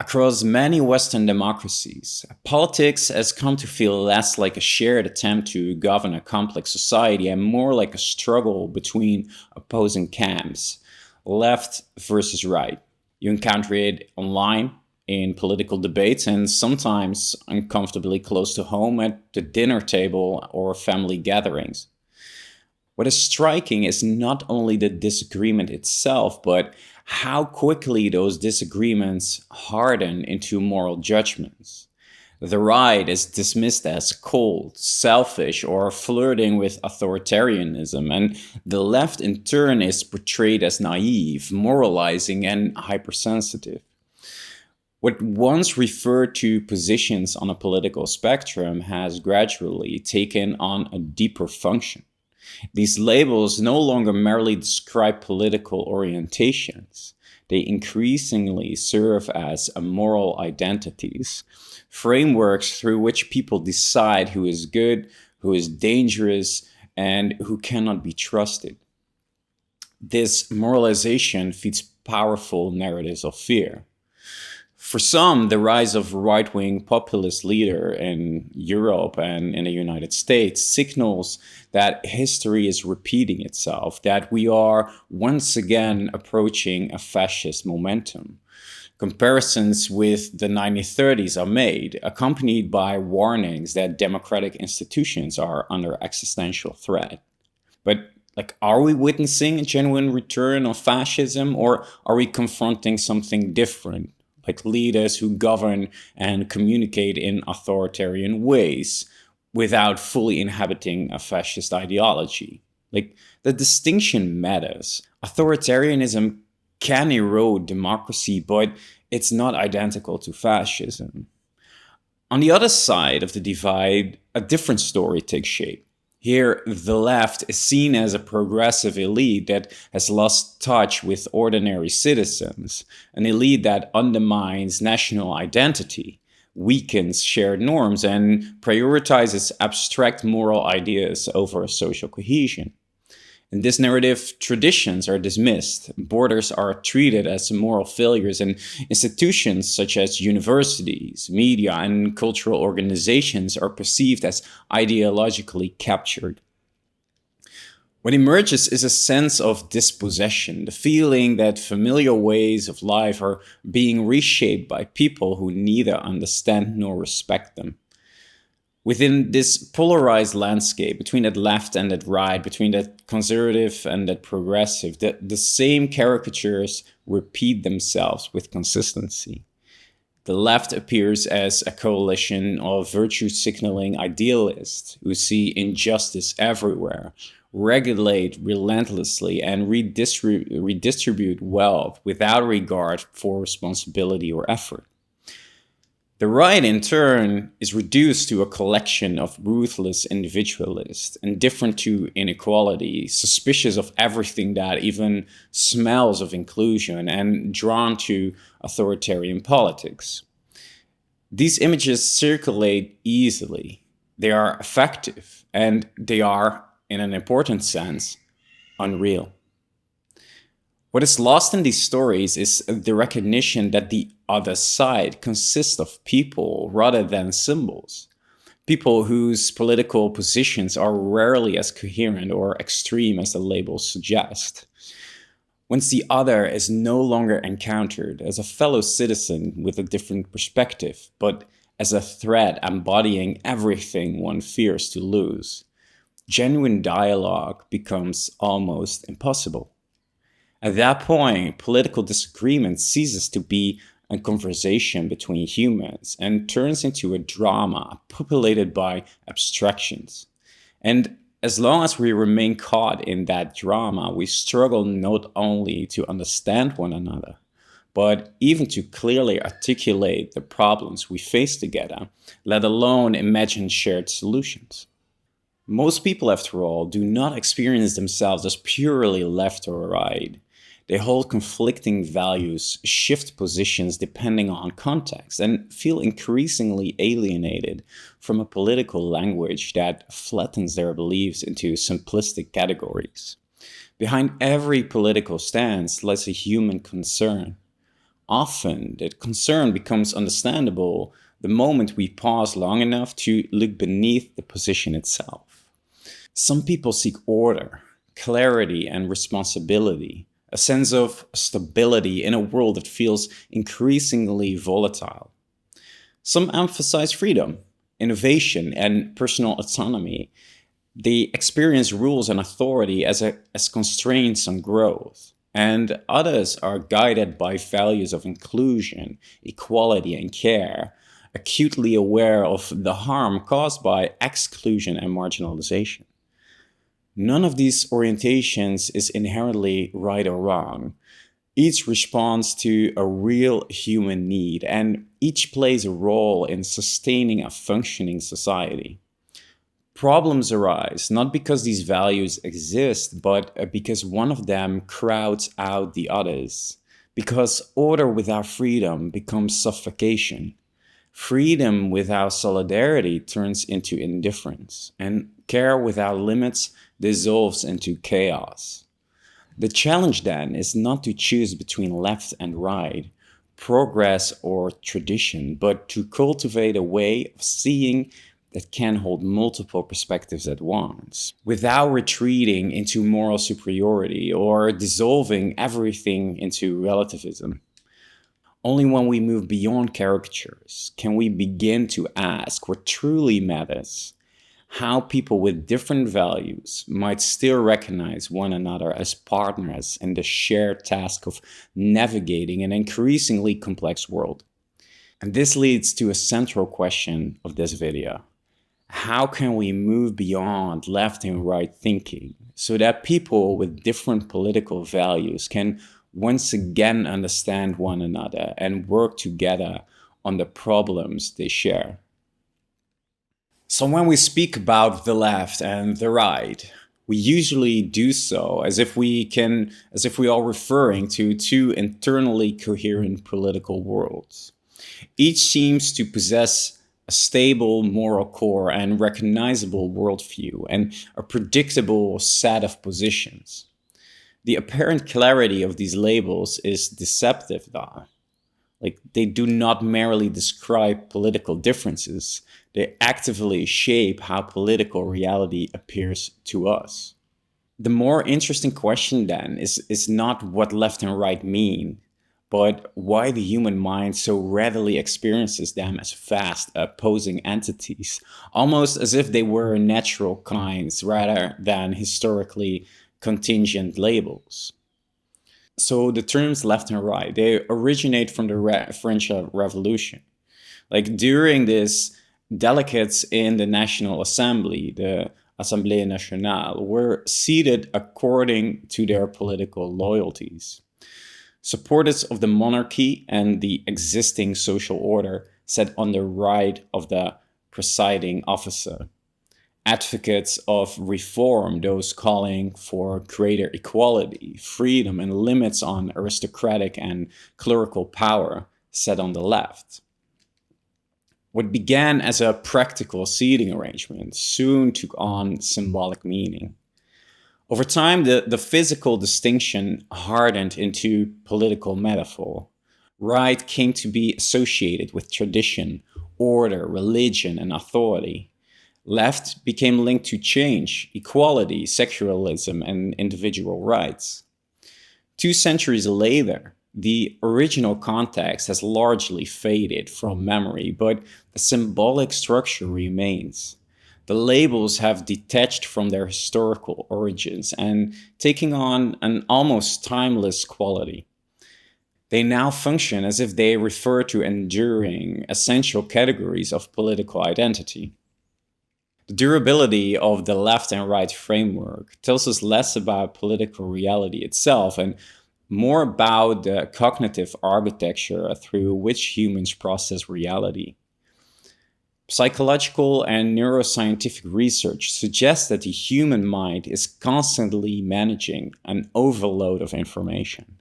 Across many Western democracies, politics has come to feel less like a shared attempt to govern a complex society and more like a struggle between opposing camps, left versus right. You encounter it online, in political debates, and sometimes uncomfortably close to home at the dinner table or family gatherings. What is striking is not only the disagreement itself, but how quickly those disagreements harden into moral judgments. The right is dismissed as cold, selfish, or flirting with authoritarianism, and the left in turn is portrayed as naive, moralizing, and hypersensitive. What once referred to positions on a political spectrum has gradually taken on a deeper function. These labels no longer merely describe political orientations. They increasingly serve as moral identities, frameworks through which people decide who is good, who is dangerous, and who cannot be trusted. This moralization feeds powerful narratives of fear. For some, the rise of right-wing populist leader in Europe and in the United States signals that history is repeating itself, that we are once again approaching a fascist momentum. Comparisons with the 1930s are made, accompanied by warnings that democratic institutions are under existential threat. But are we witnessing a genuine return of fascism, or are we confronting something different? Like leaders who govern and communicate in authoritarian ways without fully inhabiting a fascist ideology. The distinction matters. Authoritarianism can erode democracy, but it's not identical to fascism. On the other side of the divide, a different story takes shape. Here, the left is seen as a progressive elite that has lost touch with ordinary citizens, an elite that undermines national identity, weakens shared norms, and prioritizes abstract moral ideas over social cohesion. In this narrative, traditions are dismissed, borders are treated as moral failures, and institutions such as universities, media, and cultural organizations are perceived as ideologically captured. What emerges is a sense of dispossession, the feeling that familiar ways of life are being reshaped by people who neither understand nor respect them. Within this polarized landscape, between that left and that right, between that conservative and that progressive, the same caricatures repeat themselves with consistency. The left appears as a coalition of virtue-signaling idealists who see injustice everywhere, regulate relentlessly, and redistribute wealth without regard for responsibility or effort. The right, in turn, is reduced to a collection of ruthless individualists, indifferent to inequality, suspicious of everything that even smells of inclusion, and drawn to authoritarian politics. These images circulate easily. They are effective, and they are, in an important sense, unreal. What is lost in these stories is the recognition that the other side consists of people rather than symbols. People whose political positions are rarely as coherent or extreme as the labels suggest. Once the other is no longer encountered as a fellow citizen with a different perspective, but as a threat embodying everything one fears to lose, genuine dialogue becomes almost impossible. At that point, political disagreement ceases to be a conversation between humans and turns into a drama populated by abstractions. And as long as we remain caught in that drama, we struggle not only to understand one another, but even to clearly articulate the problems we face together, let alone imagine shared solutions. Most people, after all, do not experience themselves as purely left or right. They hold conflicting values, shift positions depending on context, and feel increasingly alienated from a political language that flattens their beliefs into simplistic categories. Behind every political stance lies a human concern. Often, the concern becomes understandable the moment we pause long enough to look beneath the position itself. Some people seek order, clarity, and responsibility, a sense of stability in a world that feels increasingly volatile. Some emphasize freedom, innovation, and personal autonomy. They experience rules and authority as constraints on growth. And others are guided by values of inclusion, equality, and care, acutely aware of the harm caused by exclusion and marginalization. None of these orientations is inherently right or wrong. Each responds to a real human need, and each plays a role in sustaining a functioning society. Problems arise not because these values exist, but because one of them crowds out the others. Because order without freedom becomes suffocation. Freedom without solidarity turns into indifference, and care without limits dissolves into chaos. The challenge then is not to choose between left and right, progress or tradition, but to cultivate a way of seeing that can hold multiple perspectives at once, without retreating into moral superiority or dissolving everything into relativism. Only when we move beyond caricatures can we begin to ask what truly matters, how people with different values might still recognize one another as partners in the shared task of navigating an increasingly complex world. And this leads to a central question of this video. How can we move beyond left and right thinking so that people with different political values can once again understand one another and work together on the problems they share? So when we speak about the left and the right, we usually do so as if we are referring to two internally coherent political worlds. Each seems to possess a stable moral core and recognizable worldview and a predictable set of positions. The apparent clarity of these labels is deceptive, though. Like, they do not merely describe political differences, they actively shape how political reality appears to us. The more interesting question then is not what left and right mean, but why the human mind so readily experiences them as vast opposing entities, almost as if they were natural kinds rather than historically contingent labels. So the terms left and right, they originate from the French Revolution. Like during this, delegates in the National Assembly, the Assemblée Nationale, were seated according to their political loyalties. Supporters of the monarchy and the existing social order sat on the right of the presiding officer. Advocates of reform, those calling for greater equality, freedom, and limits on aristocratic and clerical power, sat on the left. What began as a practical seating arrangement soon took on symbolic meaning. Over time, the physical distinction hardened into political metaphor. Right came to be associated with tradition, order, religion, and authority. Left became linked to change, equality, secularism, and individual rights. 2 centuries later, the original context has largely faded from memory, but the symbolic structure remains. The labels have detached from their historical origins and taking on an almost timeless quality. They now function as if they refer to enduring, essential categories of political identity. The durability of the left and right framework tells us less about political reality itself and more about the cognitive architecture through which humans process reality. Psychological and neuroscientific research suggests that the human mind is constantly managing an overload of information.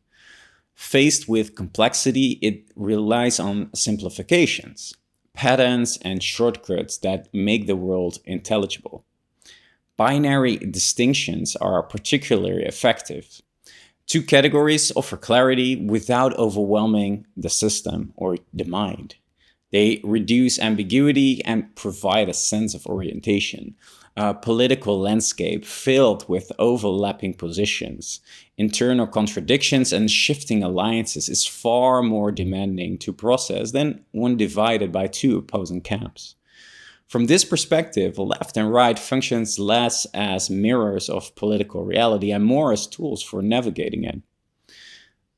Faced with complexity, it relies on simplifications, patterns, and shortcuts that make the world intelligible. Binary distinctions are particularly effective. Two categories offer clarity without overwhelming the system or the mind. They reduce ambiguity and provide a sense of orientation. A political landscape filled with overlapping positions, internal contradictions, and shifting alliances is far more demanding to process than one divided by two opposing camps. From this perspective, left and right functions less as mirrors of political reality and more as tools for navigating it.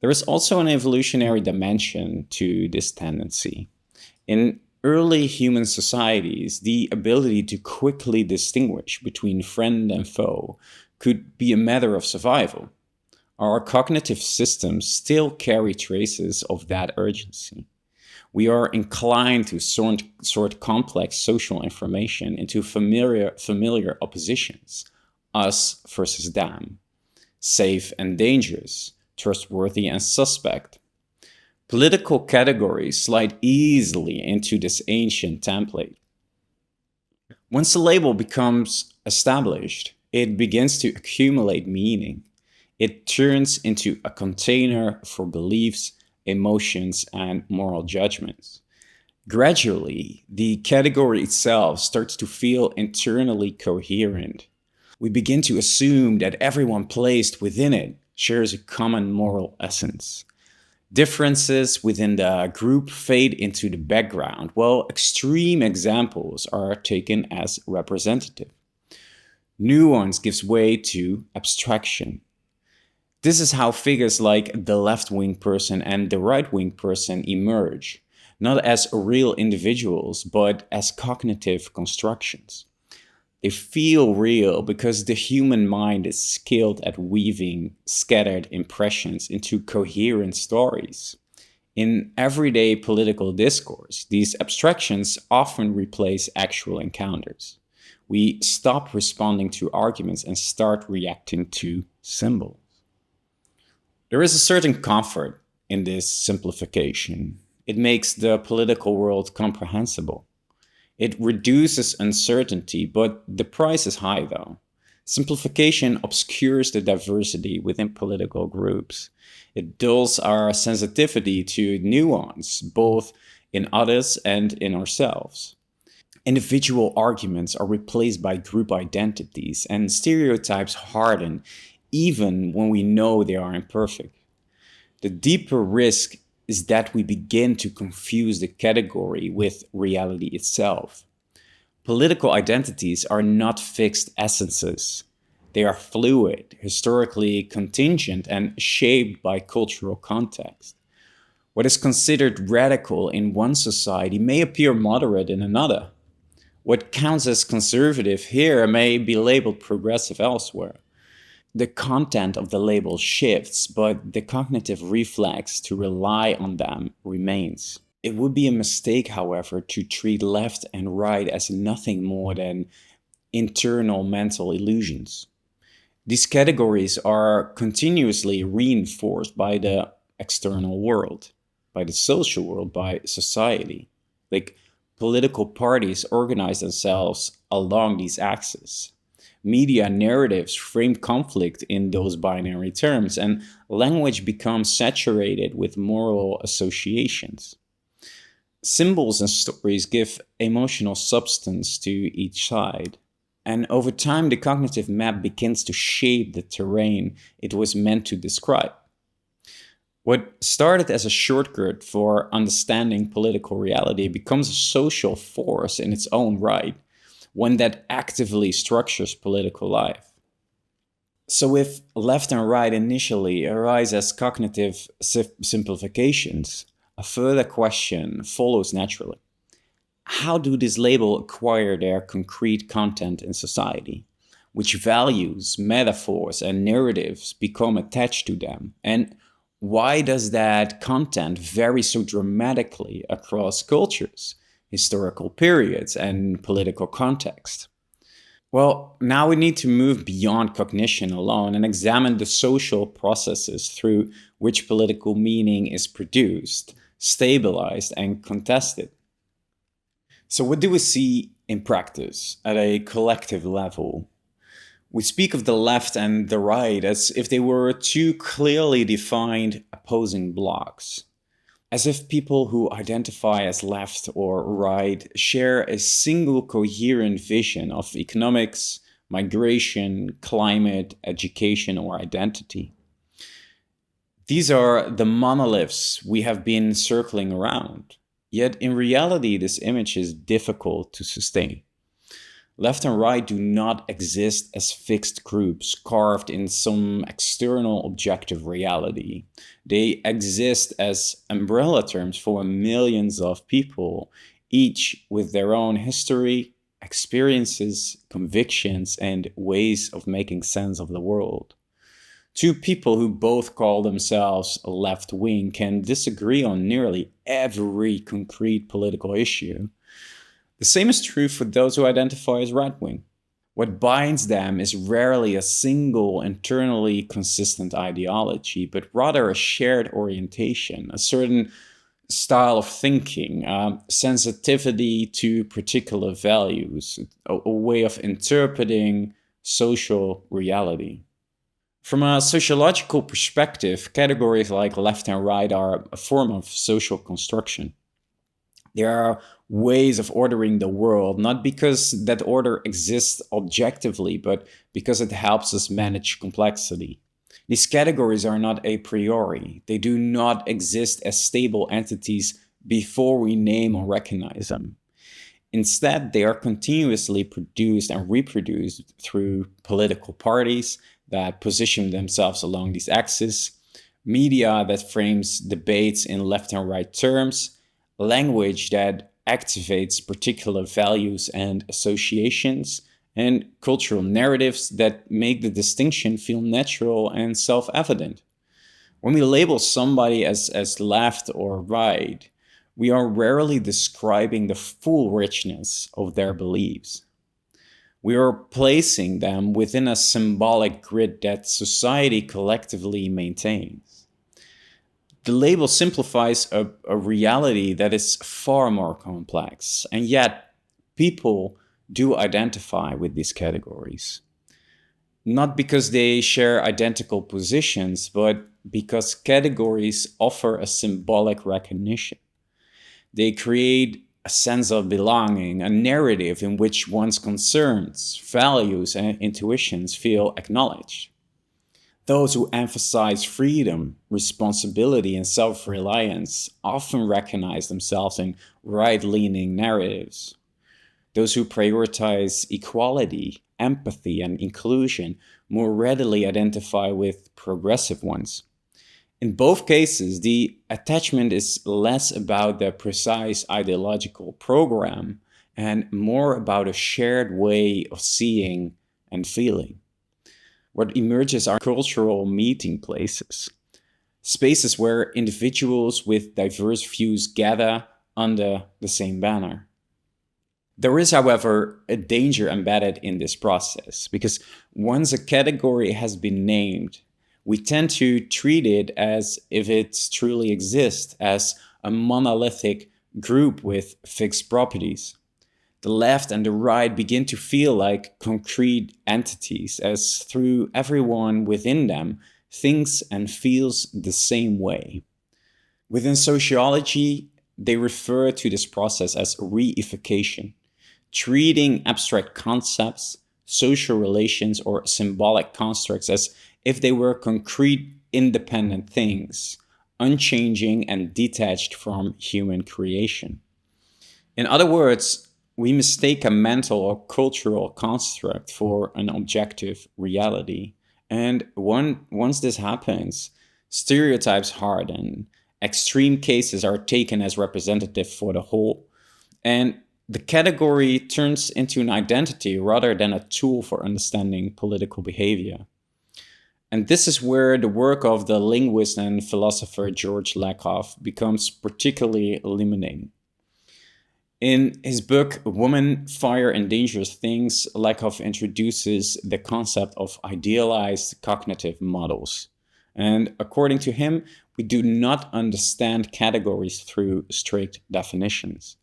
There is also an evolutionary dimension to this tendency. In early human societies, the ability to quickly distinguish between friend and foe could be a matter of survival. Our cognitive systems still carry traces of that urgency. We are inclined to sort complex social information into familiar oppositions, us versus them, safe and dangerous, trustworthy and suspect. Political categories slide easily into this ancient template. Once a label becomes established, it begins to accumulate meaning. It turns into a container for beliefs, emotions, and moral judgments. Gradually, the category itself starts to feel internally coherent. We begin to assume that everyone placed within it shares a common moral essence. Differences within the group fade into the background, while extreme examples are taken as representative. Nuance gives way to abstraction. This is how figures like the left wing person and the right wing person emerge, not as real individuals, but as cognitive constructions. They feel real because the human mind is skilled at weaving scattered impressions into coherent stories. In everyday political discourse, these abstractions often replace actual encounters. We stop responding to arguments and start reacting to symbols. There is a certain comfort in this simplification. It makes the political world comprehensible. It reduces uncertainty, but the price is high though. Simplification obscures the diversity within political groups. It dulls our sensitivity to nuance, both in others and in ourselves. Individual arguments are replaced by group identities, and stereotypes harden even when we know they are imperfect. The deeper risk is that we begin to confuse the category with reality itself. Political identities are not fixed essences. They are fluid, historically contingent, and shaped by cultural context. What is considered radical in one society may appear moderate in another. What counts as conservative here may be labeled progressive elsewhere. The content of the label shifts, but the cognitive reflex to rely on them remains. It would be a mistake, however, to treat left and right as nothing more than internal mental illusions. These categories are continuously reinforced by the external world, by the social world, by society. Like political parties organize themselves along these axes. Media narratives frame conflict in those binary terms, and language becomes saturated with moral associations. Symbols and stories give emotional substance to each side. And over time, the cognitive map begins to shape the terrain it was meant to describe. What started as a shortcut for understanding political reality becomes a social force in its own right, one that actively structures political life. So, if left and right initially arise as cognitive simplifications, a further question follows naturally. How do these labels acquire their concrete content in society? Which values, metaphors, and narratives become attached to them? And why does that content vary so dramatically across cultures, historical periods, and political context? Well, now we need to move beyond cognition alone and examine the social processes through which political meaning is produced, stabilized, and contested. So, what do we see in practice at a collective level? We speak of the left and the right as if they were two clearly defined opposing blocks, as if people who identify as left or right share a single coherent vision of economics, migration, climate, education, or identity. These are the monoliths we have been circling around. Yet in reality, this image is difficult to sustain. Left and right do not exist as fixed groups carved in some external objective reality. They exist as umbrella terms for millions of people, each with their own history, experiences, convictions, and ways of making sense of the world. Two people who both call themselves left wing can disagree on nearly every concrete political issue. The same is true for those who identify as right wing. What binds them is rarely a single internally consistent ideology, but rather a shared orientation, a certain style of thinking, sensitivity to particular values, a way of interpreting social reality. From a sociological perspective, categories like left and right are a form of social construction. There are ways of ordering the world, not because that order exists objectively, but because it helps us manage complexity. These categories are not a priori. They do not exist as stable entities before we name or recognize them. Instead, they are continuously produced and reproduced through political parties that position themselves along these axes, media that frames debates in left and right terms, language that activates particular values and associations, and cultural narratives that make the distinction feel natural and self-evident. When we label somebody as left or right, we are rarely describing the full richness of their beliefs. We are placing them within a symbolic grid that society collectively maintains. The label simplifies a reality that is far more complex, and yet people do identify with these categories. Not because they share identical positions, but because categories offer a symbolic recognition. They create a sense of belonging, a narrative in which one's concerns, values, and intuitions feel acknowledged. Those who emphasize freedom, responsibility, and self reliance often recognize themselves in right leaning narratives. Those who prioritize equality, empathy, and inclusion more readily identify with progressive ones. In both cases, the attachment is less about the precise ideological program and more about a shared way of seeing and feeling. What emerges are cultural meeting places, spaces where individuals with diverse views gather under the same banner. There is, however, a danger embedded in this process, because once a category has been named, we tend to treat it as if it truly exists, as a monolithic group with fixed properties. The left and the right begin to feel like concrete entities, as through everyone within them thinks and feels the same way. Within sociology, they refer to this process as reification, treating abstract concepts, social relations, or symbolic constructs as if they were concrete, independent things, unchanging and detached from human creation. In other words, we mistake a mental or cultural construct for an objective reality. And once this happens, stereotypes harden, extreme cases are taken as representative for the whole, and the category turns into an identity rather than a tool for understanding political behavior. And this is where the work of the linguist and philosopher George Lakoff becomes particularly illuminating. In his book, Woman, Fire, and Dangerous Things, Lakoff introduces the concept of idealized cognitive models. And according to him, we do not understand categories through strict definitions.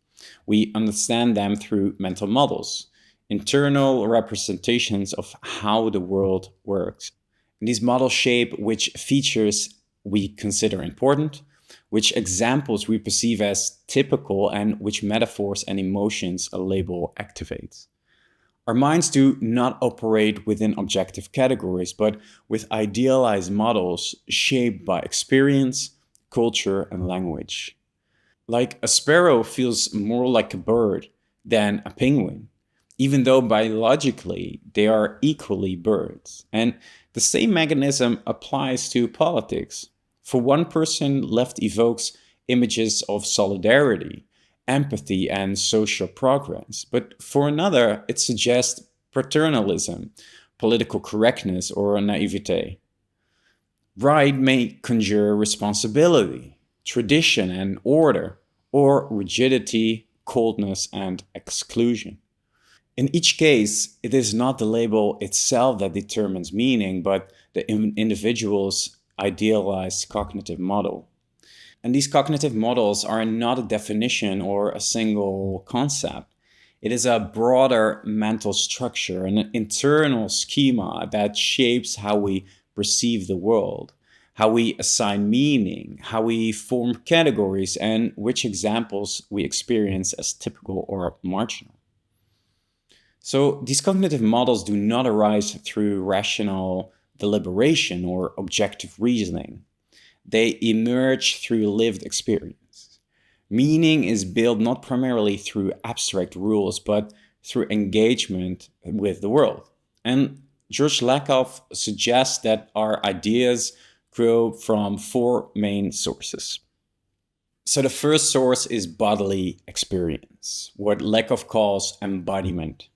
We understand them through mental models. internal representations of how the world works. And these models shape which features we consider important, which examples we perceive as typical, and which metaphors and emotions a label activates. Our minds do not operate within objective categories, but with idealized models shaped by experience, culture, and language. Like a sparrow feels more like a bird than a penguin, even though biologically they are equally birds. And the same mechanism applies to politics. For one person, left evokes images of solidarity, empathy, and social progress. But for another, it suggests paternalism, political correctness, or naivete. Right may conjure responsibility, tradition, and order, or rigidity, coldness, and exclusion. In each case, it is not the label itself that determines meaning, but the individual's idealized cognitive model. And these cognitive models are not a definition or a single concept. It is a broader mental structure, an internal schema that shapes how we perceive the world, how we assign meaning, how we form categories, and which examples we experience as typical or marginal. So these cognitive models do not arise through rational deliberation or objective reasoning. They emerge through lived experience. Meaning is built not primarily through abstract rules, but through engagement with the world. And George Lakoff suggests that our ideas grow from four main sources. So the first source is bodily experience, what Lakoff calls embodiment.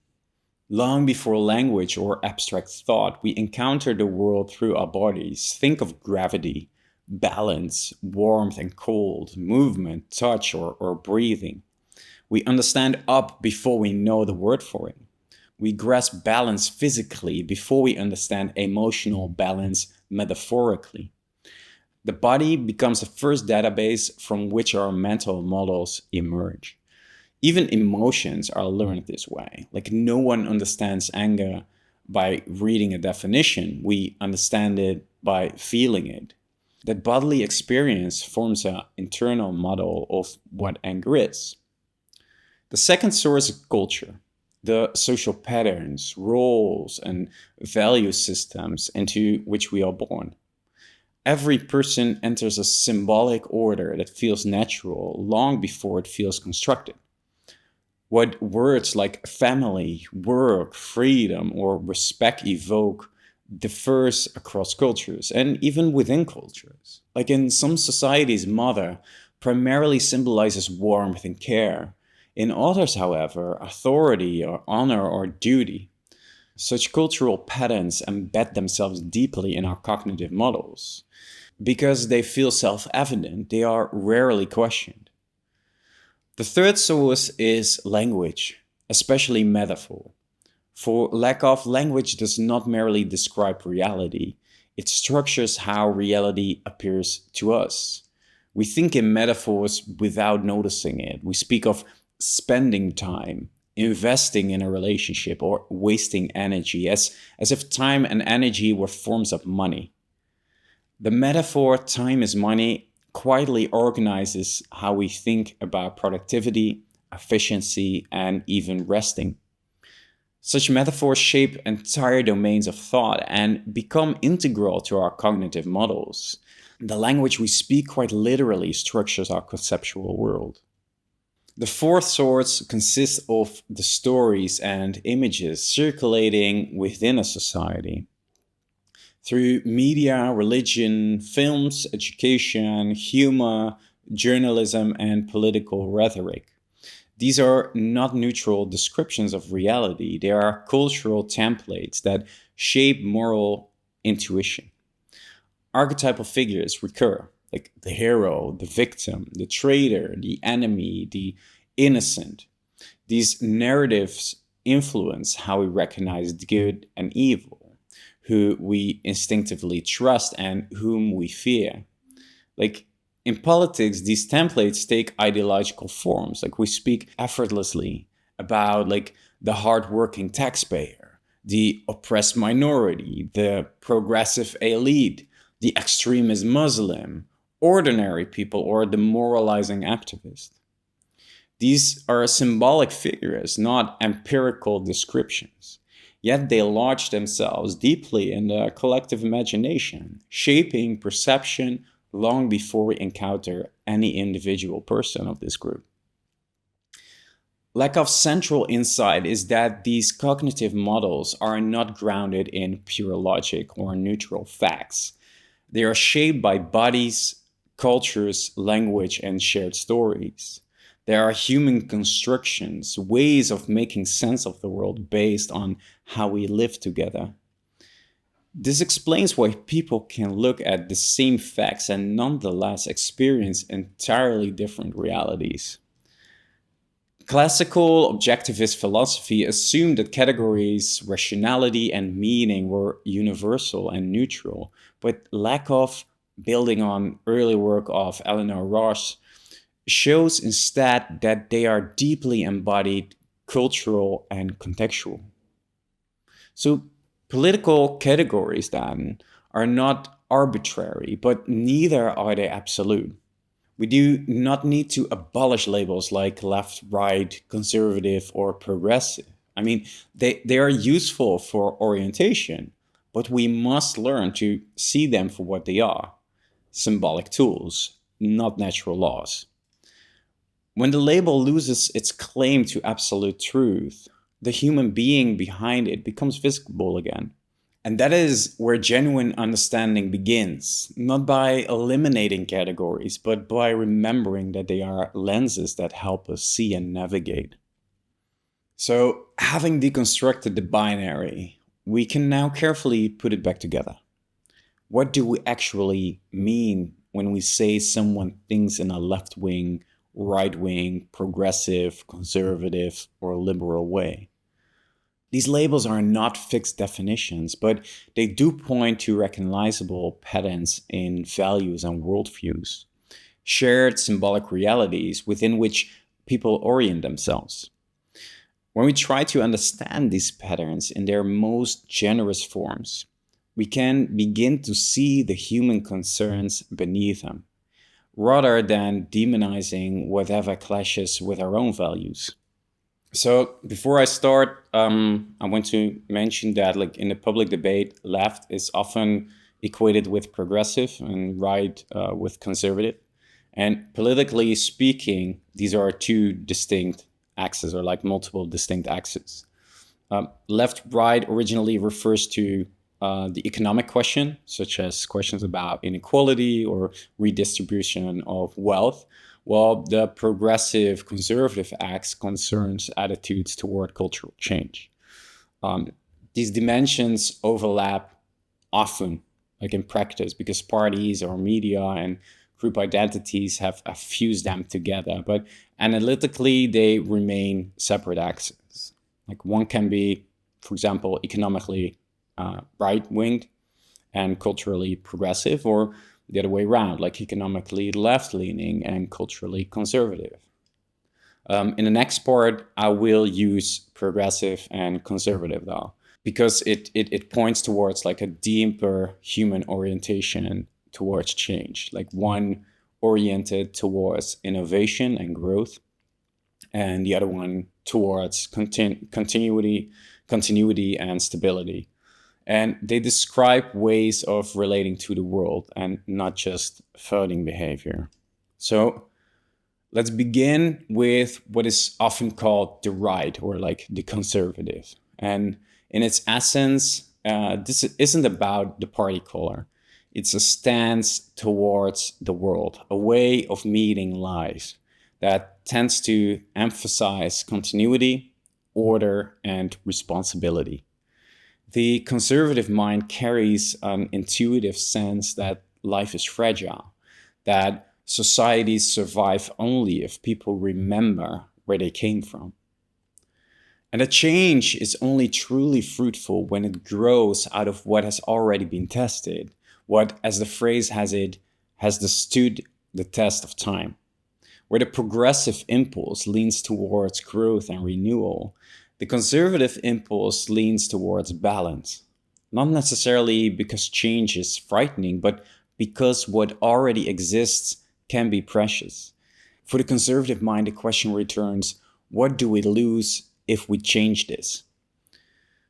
Long before language or abstract thought, we encounter the world through our bodies. Think of gravity, balance, warmth and cold, movement, touch, or breathing. We understand up before we know the word for it. We grasp balance physically before we understand emotional balance metaphorically. The body becomes the first database from which our mental models emerge. Even emotions are learned this way. Like no one understands anger by reading a definition. We understand it by feeling it. That bodily experience forms an internal model of what anger is. The second source is culture, the social patterns, roles, and value systems into which we are born. Every person enters a symbolic order that feels natural long before it feels constructed. What words like family, work, freedom, or respect evoke differs across cultures and even within cultures. Like in some societies, mother primarily symbolizes warmth and care. In others, however, authority or honor or duty. Such cultural patterns embed themselves deeply in our cognitive models. Because they feel self evident, they are rarely questioned. The third source is language, especially metaphor. For Lakoff, language does not merely describe reality, it structures how reality appears to us. We think in metaphors without noticing it. We speak of spending time, investing in a relationship, or wasting energy, as if time and energy were forms of money. The metaphor, time is money, quietly organizes how we think about productivity, efficiency, and even resting. Such metaphors shape entire domains of thought and become integral to our cognitive models. The language we speak quite literally structures our conceptual world. The fourth source consists of the stories and images circulating within a society. Through media, religion, films, education, humor, journalism, and political rhetoric. These are not neutral descriptions of reality, they are cultural templates that shape moral intuition. Archetypal figures recur, like the hero, the victim, the traitor, the enemy, the innocent. These narratives influence how we recognize good and evil, who we instinctively trust and whom we fear. Like in politics, these templates take ideological forms, like we speak effortlessly about like the hardworking taxpayer, the oppressed minority, the progressive elite, the extremist Muslim, ordinary people, or the moralizing activist. These are symbolic figures, not empirical descriptions. Yet they lodge themselves deeply in the collective imagination, shaping perception long before we encounter any individual person of this group. Lack of central insight is that these cognitive models are not grounded in pure logic or neutral facts. They are shaped by bodies, cultures, language, and shared stories. There are human constructions, ways of making sense of the world based on how we live together. This explains why people can look at the same facts and nonetheless experience entirely different realities. Classical objectivist philosophy assumed that categories, rationality, and meaning were universal and neutral, but lack of building on early work of Eleanor Ross shows instead that they are deeply embodied, cultural, and contextual. So, political categories then are not arbitrary, but neither are they absolute. We do not need to abolish labels like left, right, conservative, or progressive. I mean, they are useful for orientation, but we must learn to see them for what they are: symbolic tools, not natural laws. When the label loses its claim to absolute truth, the human being behind it becomes visible again. And that is where genuine understanding begins, not by eliminating categories, but by remembering that they are lenses that help us see and navigate. So, having deconstructed the binary, we can now carefully put it back together. What do we actually mean when we say someone thinks in a left wing, right wing, progressive, conservative, or liberal way? These labels are not fixed definitions, but they do point to recognizable patterns in values and worldviews, shared symbolic realities within which people orient themselves. When we try to understand these patterns in their most generous forms, we can begin to see the human concerns beneath them, rather than demonizing whatever clashes with our own values. So before I start, I want to mention that, like in the public debate, left is often equated with progressive and right with conservative. And politically speaking, these are two distinct axes, or like multiple distinct axes. Left right originally refers to the economic question, such as questions about inequality or redistribution of wealth, while the progressive conservative axe concerns attitudes toward cultural change. Um, these dimensions overlap often, like in practice, because parties or media and group identities have fused them together, but analytically they remain separate axes. Like one can be, for example, economically right-winged and culturally progressive, or the other way around, like economically left-leaning and culturally conservative. In the next part, I will use progressive and conservative though, because it points towards like a deeper human orientation towards change, like one oriented towards innovation and growth, and the other one towards continuity and stability. And they describe ways of relating to the world and not just voting behavior. So let's begin with what is often called the right, or like the conservative. And in its essence, this isn't about the party color. It's a stance towards the world, a way of meeting life that tends to emphasize continuity, order, and responsibility. The conservative mind carries an intuitive sense that life is fragile, that societies survive only if people remember where they came from. And that change is only truly fruitful when it grows out of what has already been tested, what, as the phrase has it, has stood the test of time, Where the progressive impulse leans towards growth and renewal, the conservative impulse leans towards balance. Not necessarily because change is frightening, but because what already exists can be precious. For the conservative mind, the question returns, what do we lose if we change this?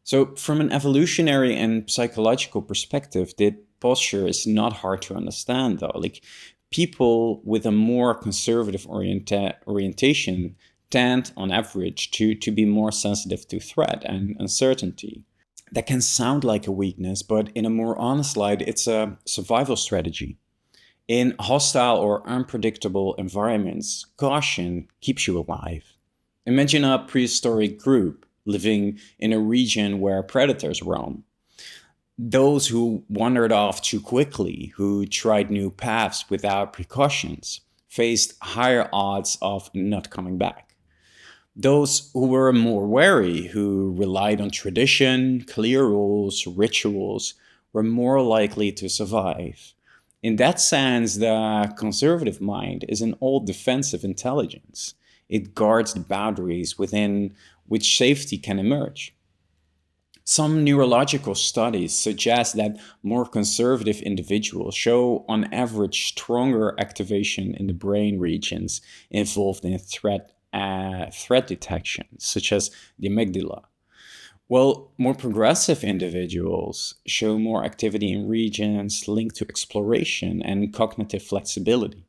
So, from an evolutionary and psychological perspective, the posture is not hard to understand, though. Like, people with a more conservative orientation tend, on average, to be more sensitive to threat and uncertainty. That can sound like a weakness, but in a more honest light, it's a survival strategy. In hostile or unpredictable environments, caution keeps you alive. Imagine a prehistoric group living in a region where predators roam. Those who wandered off too quickly, who tried new paths without precautions, faced higher odds of not coming back. Those who were more wary, who relied on tradition, clear rules, rituals, were more likely to survive. In that sense, the conservative mind is an old defensive intelligence. It guards the boundaries within which safety can emerge. Some neurological studies suggest that more conservative individuals show, on average, stronger activation in the brain regions involved in threat detection, such as the amygdala. While more progressive individuals show more activity in regions linked to exploration and cognitive flexibility.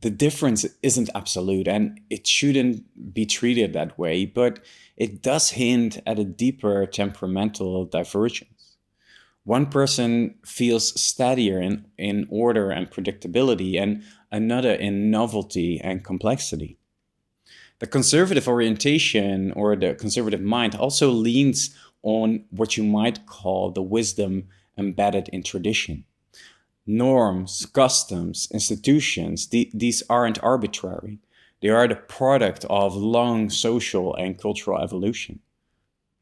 The difference isn't absolute and it shouldn't be treated that way, but it does hint at a deeper temperamental divergence. One person feels steadier in order and predictability, and another in novelty and complexity. The conservative orientation or the conservative mind also leans on what you might call the wisdom embedded in tradition. Norms, customs, institutions, these aren't arbitrary. They are the product of long social and cultural evolution.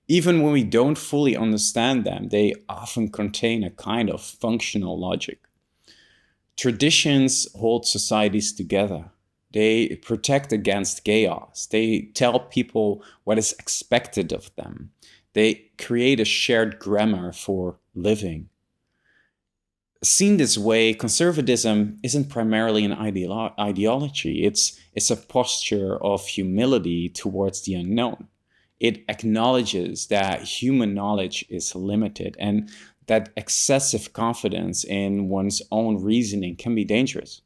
Even when we don't fully understand them, they often contain a kind of functional logic. Traditions hold societies together. They protect against chaos. They tell people what is expected of them. They create a shared grammar for living. Seen this way, conservatism isn't primarily an ideology. It's a posture of humility towards the unknown. It acknowledges that human knowledge is limited and that excessive confidence in one's own reasoning can be dangerous.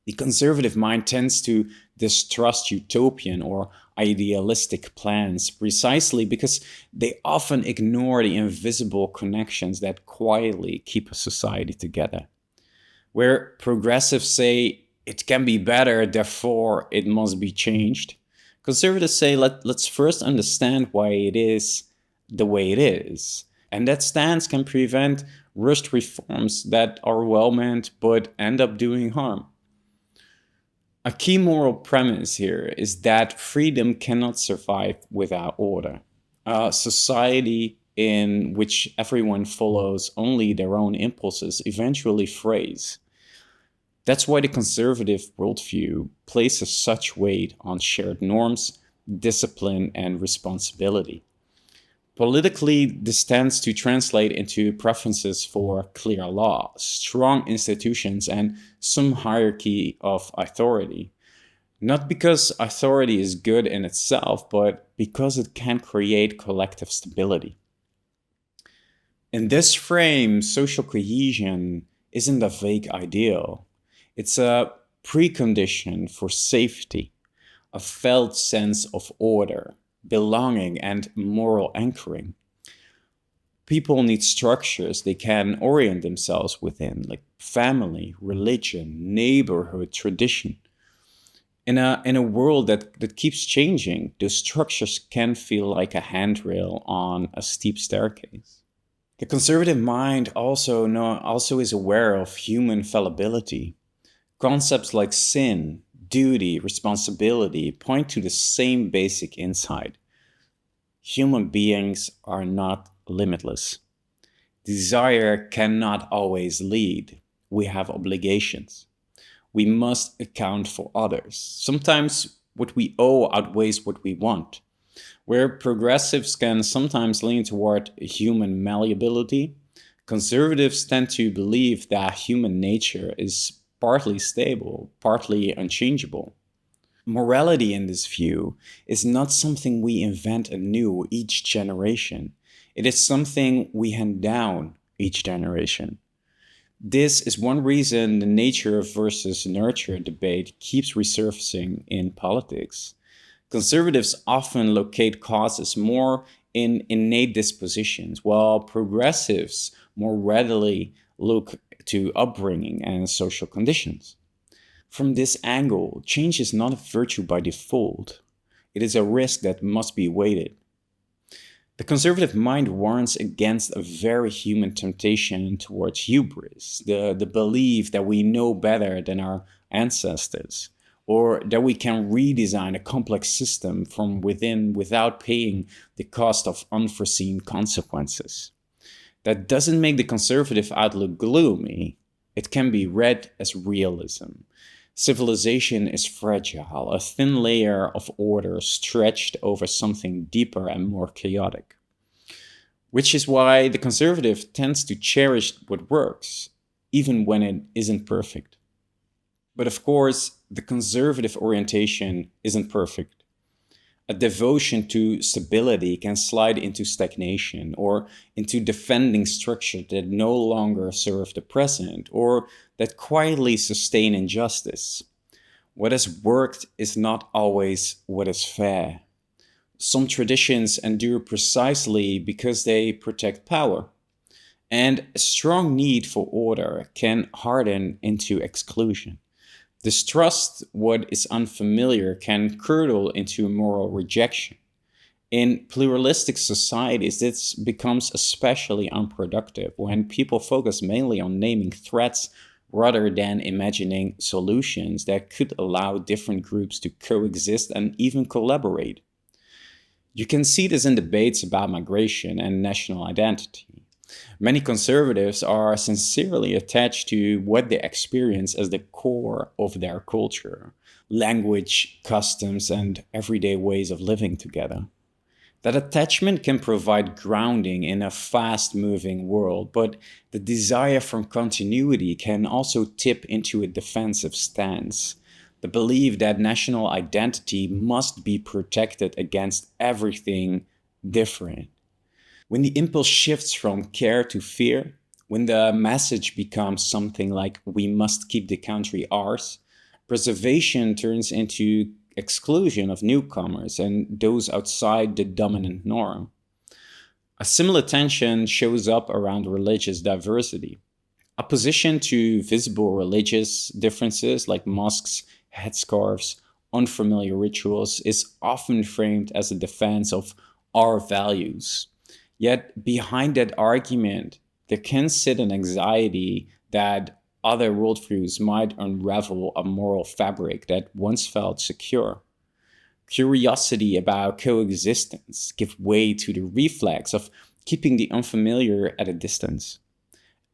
The conservative mind tends to distrust utopian or idealistic plans precisely because they often ignore the invisible connections that quietly keep a society together. Where progressives say it can be better, therefore it must be changed, conservatives say let's first understand why it is the way it is. And that stance can prevent rushed reforms that are well meant but end up doing harm. A key moral premise here is that freedom cannot survive without order. A society in which everyone follows only their own impulses eventually frays. That's why the conservative worldview places such weight on shared norms, discipline, and responsibility. Politically, this tends to translate into preferences for clear law, strong institutions, and some hierarchy of authority. Not because authority is good in itself, but because it can create collective stability. In this frame, social cohesion isn't a vague ideal. It's a precondition for safety, a felt sense of order, belonging, and moral anchoring. People need structures they can orient themselves within, like family, religion, neighborhood, tradition. In a world that keeps changing, those structures can feel like a handrail on a steep staircase. The conservative mind also is aware of human fallibility. Concepts like sin, duty, responsibility point to the same basic insight. Human beings are not limitless. Desire cannot always lead. We have obligations. we must account for others. Sometimes what we owe outweighs what we want. Where progressives can sometimes lean toward human malleability, conservatives tend to believe that human nature is partly stable, partly unchangeable. Morality in this view is not something we invent anew each generation. It is something we hand down each generation. This is one reason the nature versus nurture debate keeps resurfacing in politics. Conservatives often locate causes more in innate dispositions, while progressives more readily look to upbringing and social conditions. From this angle, change is not a virtue by default. It is a risk that must be weighted. The conservative mind warns against a very human temptation towards hubris, the belief that we know better than our ancestors, or that we can redesign a complex system from within without paying the cost of unforeseen consequences. That doesn't make the conservative outlook gloomy. It can be read as realism. Civilization is fragile, a thin layer of order stretched over something deeper and more chaotic. Which is why the conservative tends to cherish what works, even when it isn't perfect. But of course, the conservative orientation isn't perfect. A devotion to stability can slide into stagnation or into defending structures that no longer serve the present or that quietly sustain injustice. What has worked is not always what is fair. Some traditions endure precisely because they protect power, and a strong need for order can harden into exclusion. Distrust what is unfamiliar can curdle into moral rejection. In pluralistic societies, this becomes especially unproductive when people focus mainly on naming threats rather than imagining solutions that could allow different groups to coexist and even collaborate. You can see this in debates about migration and national identity. Many conservatives are sincerely attached to what they experience as the core of their culture, language, customs, and everyday ways of living together. That attachment can provide grounding in a fast moving world, but the desire for continuity can also tip into a defensive stance. The belief that national identity must be protected against everything different. When the impulse shifts from care to fear, when the message becomes something like, we must keep the country ours, preservation turns into exclusion of newcomers and those outside the dominant norm. A similar tension shows up around religious diversity. Opposition to visible religious differences like mosques, headscarves, unfamiliar rituals is often framed as a defense of our values. Yet behind that argument, there can sit an anxiety that other worldviews might unravel a moral fabric that once felt secure. Curiosity about coexistence gives way to the reflex of keeping the unfamiliar at a distance.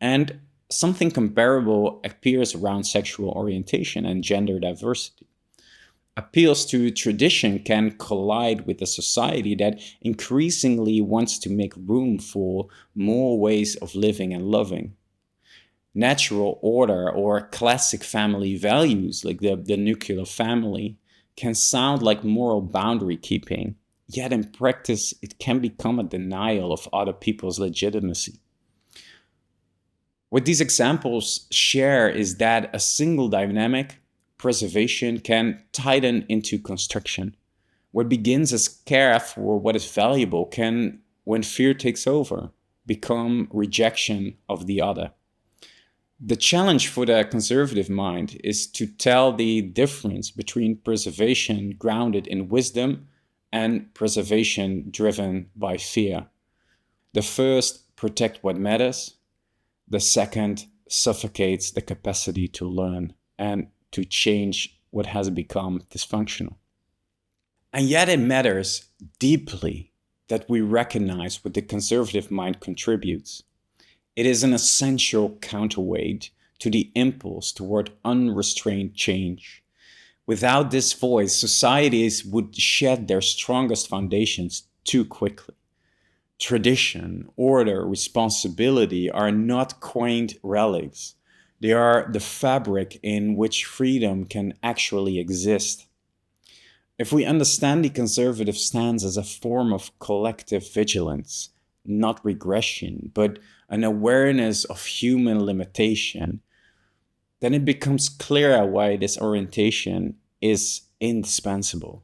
And something comparable appears around sexual orientation and gender diversity. Appeals to tradition can collide with a society that increasingly wants to make room for more ways of living and loving. Natural order or classic family values, like the nuclear family, can sound like moral boundary keeping, yet in practice, it can become a denial of other people's legitimacy. What these examples share is that a single dynamic, preservation, can tighten into construction. What begins as care for what is valuable can, when fear takes over, become rejection of the other. The challenge for the conservative mind is to tell the difference between preservation grounded in wisdom and preservation driven by fear. The first protects what matters, the second suffocates the capacity to learn and to change what has become dysfunctional. And yet it matters deeply that we recognize what the conservative mind contributes. It is an essential counterweight to the impulse toward unrestrained change. Without this voice, societies would shed their strongest foundations too quickly. Tradition, order, responsibility are not quaint relics. They are the fabric in which freedom can actually exist. If we understand the conservative stance as a form of collective vigilance, not regression, but an awareness of human limitation, then it becomes clear why this orientation is indispensable.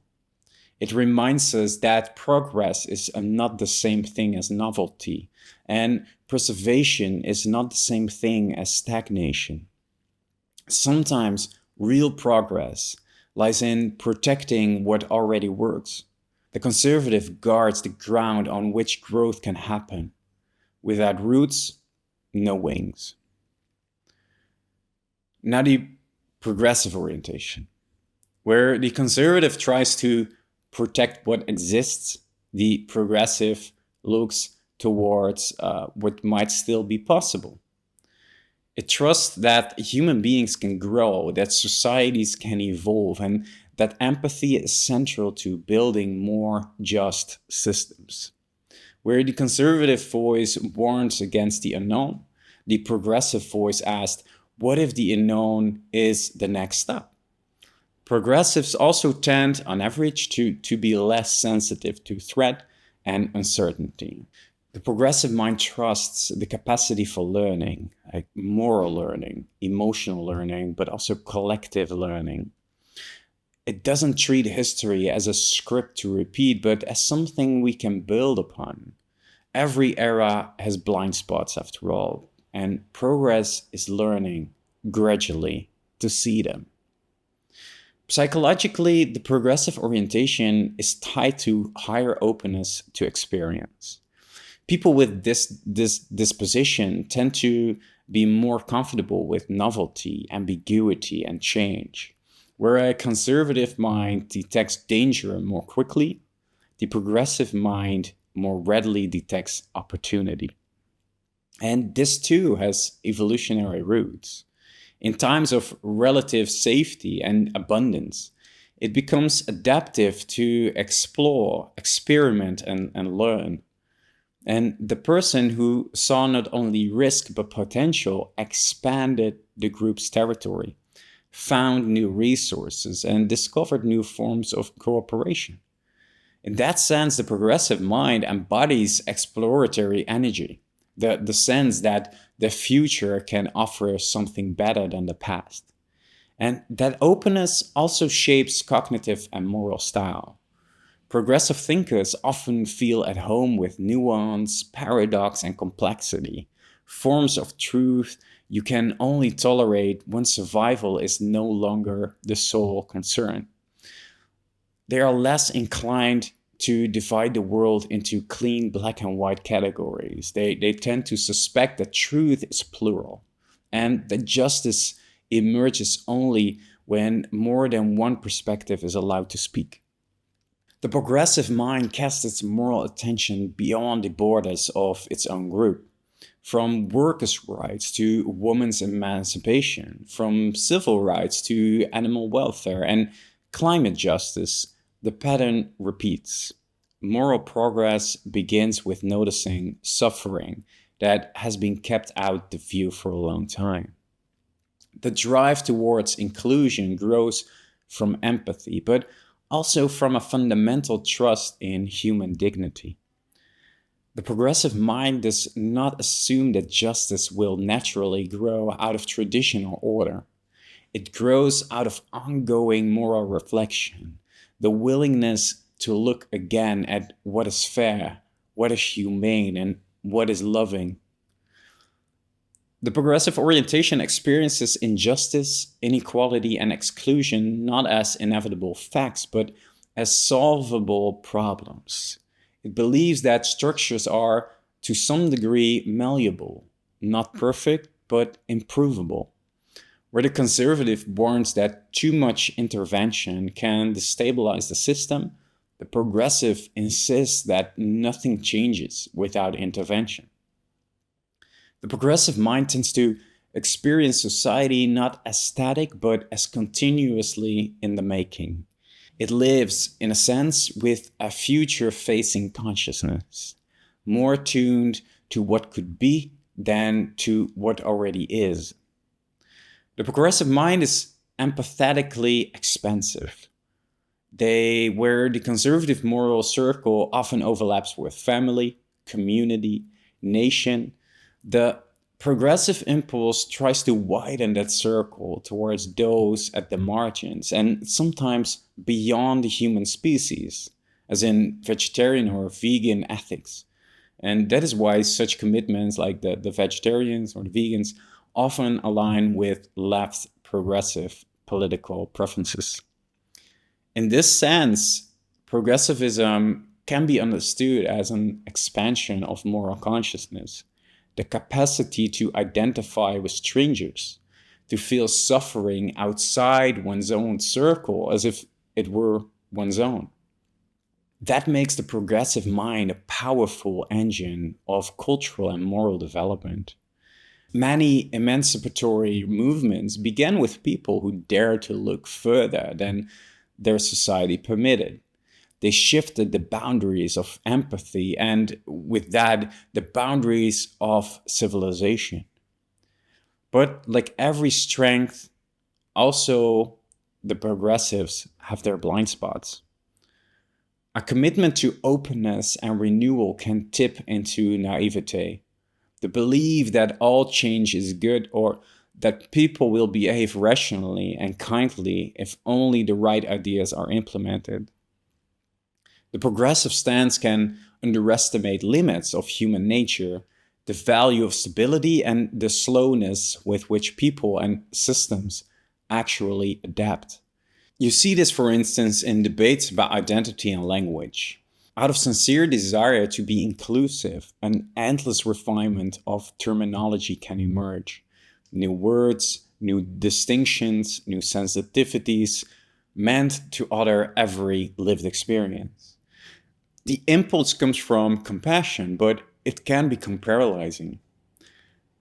It reminds us that progress is not the same thing as novelty, and preservation is not the same thing as stagnation. Sometimes real progress lies in protecting what already works. The conservative guards the ground on which growth can happen. Without roots, no wings. Now the progressive orientation, where the conservative tries to protect what exists, the progressive looks towards what might still be possible. It trusts that human beings can grow, that societies can evolve, and that empathy is central to building more just systems. Where the conservative voice warns against the unknown, the progressive voice asks, what if the unknown is the next step? Progressives also tend, on average, to be less sensitive to threat and uncertainty. The progressive mind trusts the capacity for learning, like moral learning, emotional learning, but also collective learning. It doesn't treat history as a script to repeat, but as something we can build upon. Every era has blind spots, after all, and progress is learning gradually to see them. Psychologically, the progressive orientation is tied to higher openness to experience. People with this disposition tend to be more comfortable with novelty, ambiguity, and change. Where a conservative mind detects danger more quickly, the progressive mind more readily detects opportunity. And this too has evolutionary roots. In times of relative safety and abundance, it becomes adaptive to explore, experiment, and learn. And the person who saw not only risk but potential expanded the group's territory, found new resources, and discovered new forms of cooperation. In that sense, the progressive mind embodies exploratory energy, the sense that the future can offer something better than the past. And that openness also shapes cognitive and moral style. Progressive thinkers often feel at home with nuance, paradox, and complexity, forms of truth you can only tolerate when survival is no longer the sole concern. They are less inclined to divide the world into clean black and white categories. They tend to suspect that truth is plural and that justice emerges only when more than one perspective is allowed to speak. The progressive mind casts its moral attention beyond the borders of its own group. From workers' rights to women's emancipation, from civil rights to animal welfare and climate justice, the pattern repeats. Moral progress begins with noticing suffering that has been kept out the view for a long time. The drive towards inclusion grows from empathy, but also from a fundamental trust in human dignity. The progressive mind does not assume that justice will naturally grow out of traditional order. It grows out of ongoing moral reflection, the willingness to look again at what is fair, what is humane, and what is loving. The progressive orientation experiences injustice, inequality, and exclusion not as inevitable facts, but as solvable problems. It believes that structures are, to some degree, malleable, not perfect, but improvable. Where the conservative warns that too much intervention can destabilize the system, the progressive insists that nothing changes without intervention. The progressive mind tends to experience society not as static but as continuously in the making. It lives, in a sense, with a future facing consciousness, more tuned to what could be than to what already is. The progressive mind is empathetically expansive. Where the conservative moral circle often overlaps with family, community, nation, the progressive impulse tries to widen that circle towards those at the margins and sometimes beyond the human species, as in vegetarian or vegan ethics. And that is why such commitments like the vegetarians or the vegans often align with left progressive political preferences. In this sense, progressivism can be understood as an expansion of moral consciousness, the capacity to identify with strangers, to feel suffering outside one's own circle as if it were one's own. That makes the progressive mind a powerful engine of cultural and moral development. Many emancipatory movements began with people who dared to look further than their society permitted. They shifted the boundaries of empathy and, with that, the boundaries of civilization. But like every strength, also the progressives have their blind spots. A commitment to openness and renewal can tip into naivete. The belief that all change is good or that people will behave rationally and kindly if only the right ideas are implemented. The progressive stance can underestimate limits of human nature, the value of stability, and the slowness with which people and systems actually adapt. You see this, for instance, in debates about identity and language. Out of sincere desire to be inclusive, an endless refinement of terminology can emerge. New words, new distinctions, new sensitivities, meant to utter every lived experience. The impulse comes from compassion, but it can become paralyzing.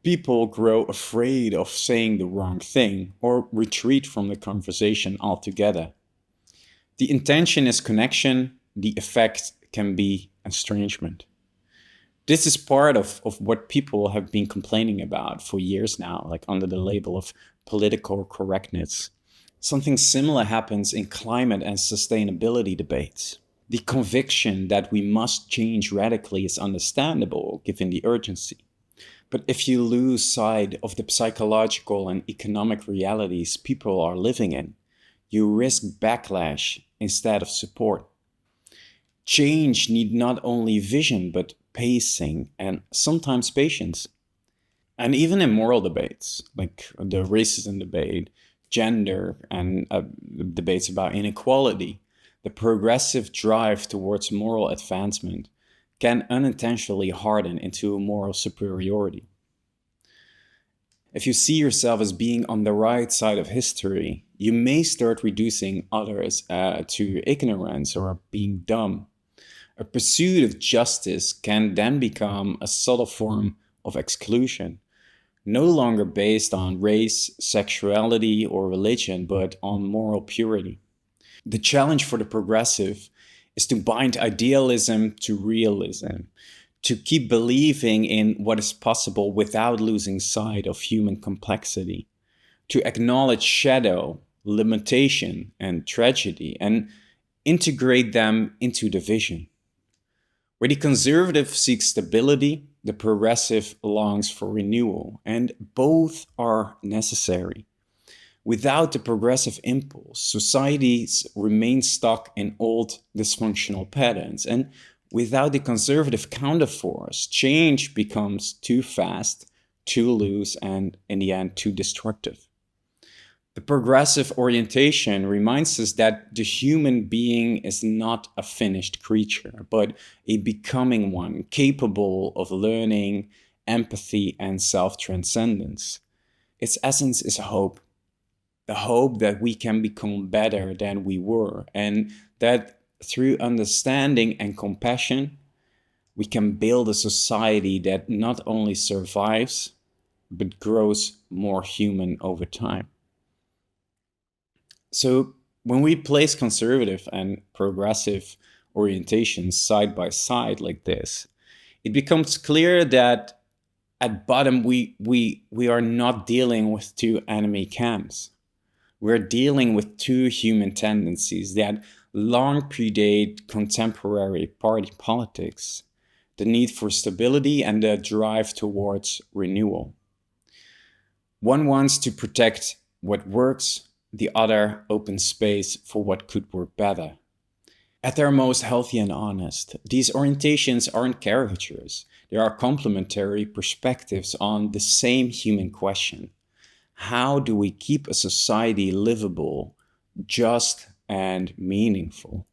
People grow afraid of saying the wrong thing or retreat from the conversation altogether. The intention is connection, the effect can be estrangement. This is part of what people have been complaining about for years now, like under the label of political correctness. Something similar happens in climate and sustainability debates. The conviction that we must change radically is understandable given the urgency. But if you lose sight of the psychological and economic realities people are living in, you risk backlash instead of support. Change need not only vision, but pacing and sometimes patience. And even in moral debates, like the racism debate, gender, and debates about inequality, the progressive drive towards moral advancement can unintentionally harden into moral superiority. If you see yourself as being on the right side of history, you may start reducing others to ignorance or being dumb. A pursuit of justice can then become a subtle form of exclusion, no longer based on race, sexuality, or religion, but on moral purity. The challenge for the progressive is to bind idealism to realism, to keep believing in what is possible without losing sight of human complexity, to acknowledge shadow, limitation, and tragedy, and integrate them into the vision. Where the conservative seeks stability, the progressive longs for renewal, and both are necessary. Without the progressive impulse, societies remain stuck in old dysfunctional patterns, and without the conservative counterforce, change becomes too fast, too loose, and in the end, too destructive. The progressive orientation reminds us that the human being is not a finished creature, but a becoming one capable of learning, empathy, and self transcendence. Its essence is hope, the hope that we can become better than we were, and that through understanding and compassion, we can build a society that not only survives, but grows more human over time. So when we place conservative and progressive orientations side by side like this, it becomes clear that at bottom we are not dealing with two enemy camps. We're dealing with two human tendencies that long predate contemporary party politics: the need for stability and the drive towards renewal. One wants to protect what works, the other opens space for what could work better. At their most healthy and honest, these orientations aren't caricatures. They are complementary perspectives on the same human question. How do we keep a society livable, just, and meaningful?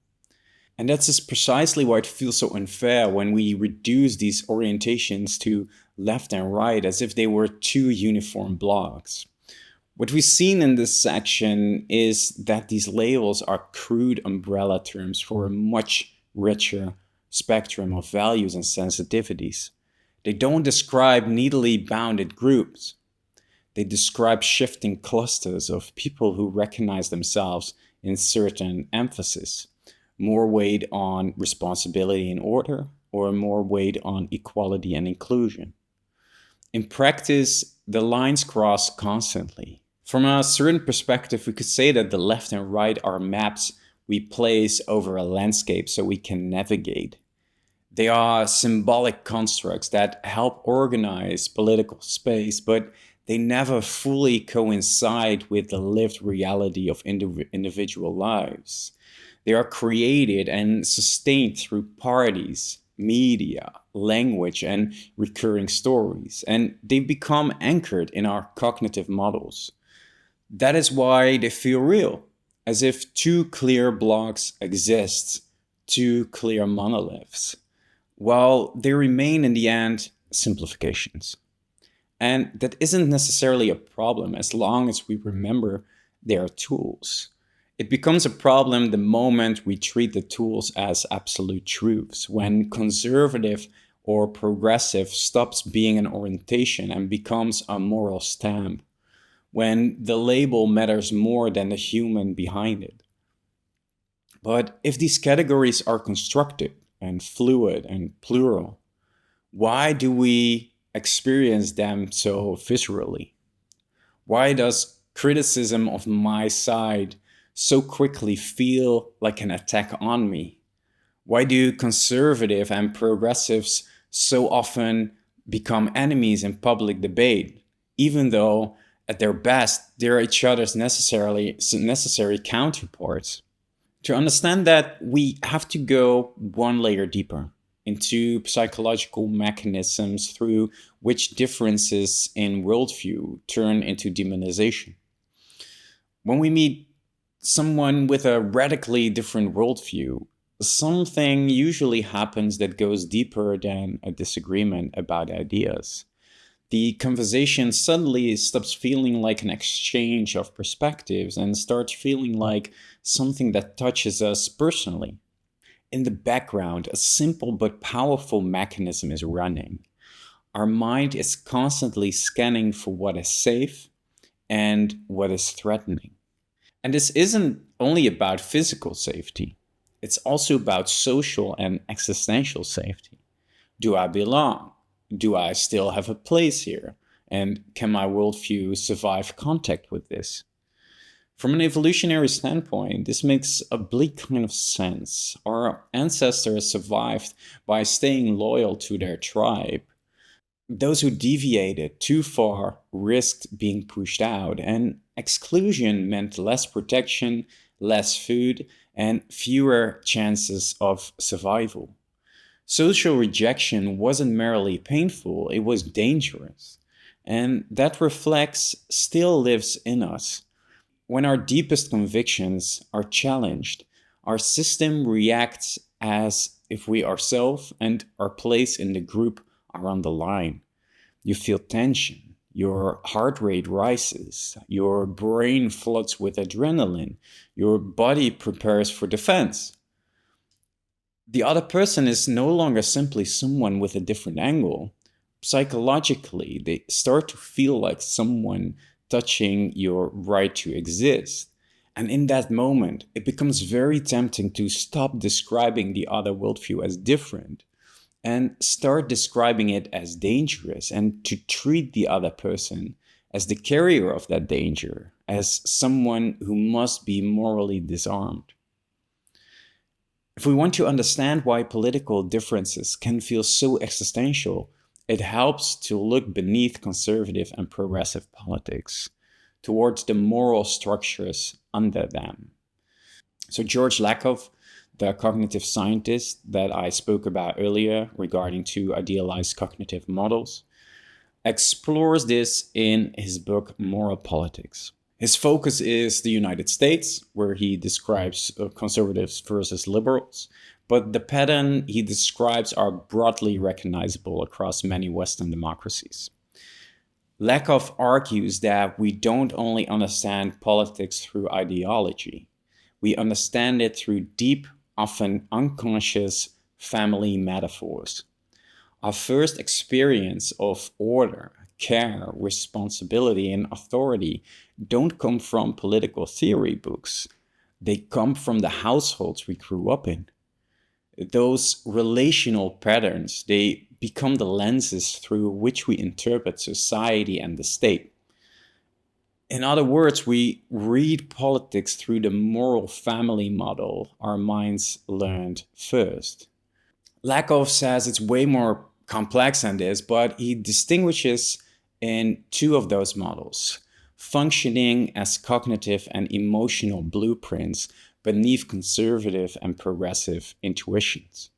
And that's just precisely why it feels so unfair when we reduce these orientations to left and right as if they were two uniform blocks. What we've seen in this section is that these labels are crude umbrella terms for a much richer spectrum of values and sensitivities. They don't describe neatly bounded groups. They describe shifting clusters of people who recognize themselves in certain emphasis: more weight on responsibility and order, or more weight on equality and inclusion. In practice, the lines cross constantly. From a certain perspective, we could say that the left and right are maps we place over a landscape so we can navigate. They are symbolic constructs that help organize political space, but they never fully coincide with the lived reality of individual lives. They are created and sustained through parties, media, language, and recurring stories, and they become anchored in our cognitive models. That is why they feel real, as if two clear blocks exist, two clear monoliths, while they remain in the end simplifications. And that isn't necessarily a problem as long as we remember they are tools. It becomes a problem the moment we treat the tools as absolute truths, when conservative or progressive stops being an orientation and becomes a moral stamp, when the label matters more than the human behind it. But if these categories are constructed and fluid and plural, why do we experience them so viscerally? Why does criticism of my side so quickly feel like an attack on me? Why do conservative and progressives so often become enemies in public debate, even though at their best they're each other's necessary counterparts? To understand that, we have to go one layer deeper into psychological mechanisms through which differences in worldview turn into demonization. When we meet someone with a radically different worldview, something usually happens that goes deeper than a disagreement about ideas. The conversation suddenly stops feeling like an exchange of perspectives and starts feeling like something that touches us personally. In the background, a simple but powerful mechanism is running. Our mind is constantly scanning for what is safe and what is threatening. And this isn't only about physical safety, it's also about social and existential safety. Do I belong? Do I still have a place here? And can my worldview survive contact with this? From an evolutionary standpoint, this makes a bleak kind of sense. Our ancestors survived by staying loyal to their tribe. Those who deviated too far risked being pushed out, and exclusion meant less protection, less food, and fewer chances of survival. Social rejection wasn't merely painful, it was dangerous. And that reflex still lives in us. When our deepest convictions are challenged, our system reacts as if we ourselves and our place in the group are on the line. You feel tension, your heart rate rises, your brain floods with adrenaline, your body prepares for defense. The other person is no longer simply someone with a different angle. Psychologically, they start to feel like someone touching your right to exist. And in that moment, it becomes very tempting to stop describing the other worldview as different and start describing it as dangerous and to treat the other person as the carrier of that danger, as someone who must be morally disarmed. If we want to understand why political differences can feel so existential, it helps to look beneath conservative and progressive politics towards the moral structures under them. So, George Lakoff, the cognitive scientist that I spoke about earlier regarding two idealized cognitive models, explores this in his book Moral Politics. His focus is the United States, where he describes conservatives versus liberals, but the pattern he describes are broadly recognizable across many Western democracies. Lakoff argues that we don't only understand politics through ideology, we understand it through deep, often unconscious family metaphors. Our first experience of order, care, responsibility, and authority don't come from political theory books. They come from the households we grew up in. Those relational patterns, they become the lenses through which we interpret society and the state. In other words, we read politics through the moral family model our minds learned first. Lakoff says it's way more complex than this, but he distinguishes in two of those models, functioning as cognitive and emotional blueprints beneath conservative and progressive intuitions.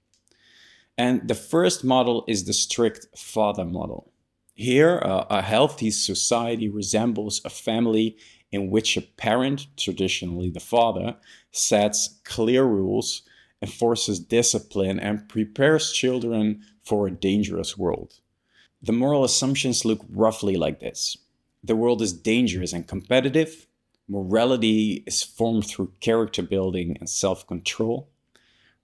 And the first model is the strict father model. Here, a healthy society resembles a family in which a parent, traditionally the father, sets clear rules, enforces discipline, and prepares children for a dangerous world. The moral assumptions look roughly like this. The world is dangerous and competitive. Morality is formed through character building and self-control.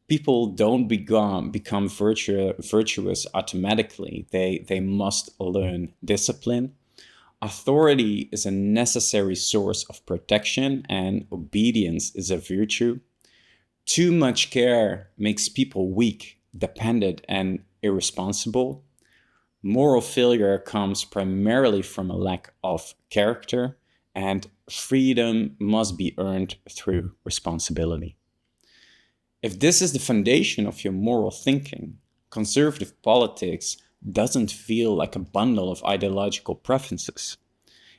People don't become virtuous automatically. They must learn discipline. Authority is a necessary source of protection, and obedience is a virtue. Too much care makes people weak, dependent, and irresponsible. Moral failure comes primarily from a lack of character, and freedom must be earned through responsibility. If this is the foundation of your moral thinking, conservative politics doesn't feel like a bundle of ideological preferences.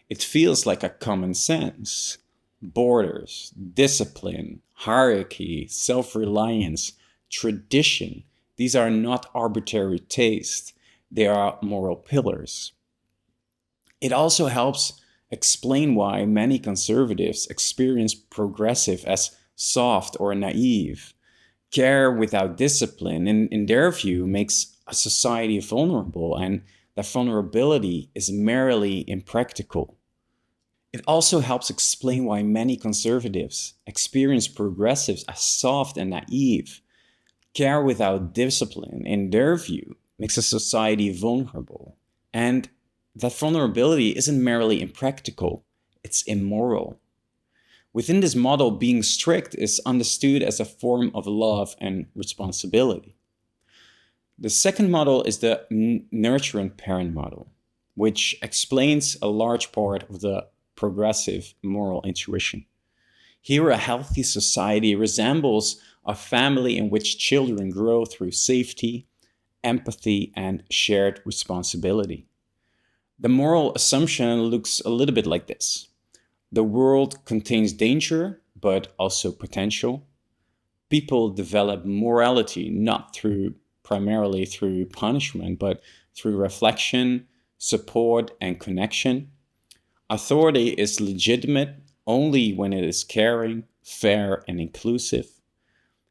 It feels like a common sense. Borders, discipline, hierarchy, self-reliance, tradition, these are not arbitrary tastes, they are moral pillars. It also helps explain why many conservatives experience progressive as soft or naive. Care without discipline, in their view, makes a society vulnerable, and that vulnerability is merely impractical. It also helps explain why many conservatives experience progressives as soft and naive. Care without discipline, in their view, makes a society vulnerable. And that vulnerability isn't merely impractical, it's immoral. Within this model, being strict is understood as a form of love and responsibility. The second model is the Nurturant Parent model, which explains a large part of the progressive moral intuition. Here, a healthy society resembles a family in which children grow through safety, empathy, and shared responsibility. The moral assumption looks a little bit like this. The world contains danger, but also potential. People develop morality not primarily through punishment, but through reflection, support, and connection. Authority is legitimate only when it is caring, fair, and inclusive.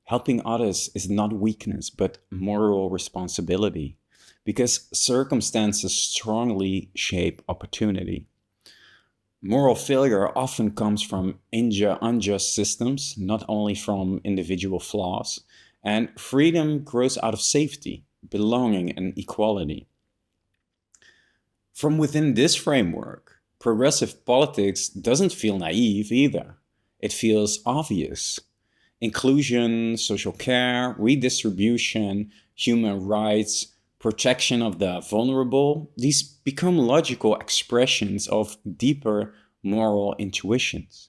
Helping others is not weakness, but moral responsibility, because circumstances strongly shape opportunity. Moral failure often comes from unjust systems, not only from individual flaws, and freedom grows out of safety, belonging, and equality. From within this framework, progressive politics doesn't feel naive either. It feels obvious. Inclusion, social care, redistribution, human rights, protection of the vulnerable, these become logical expressions of deeper moral intuitions.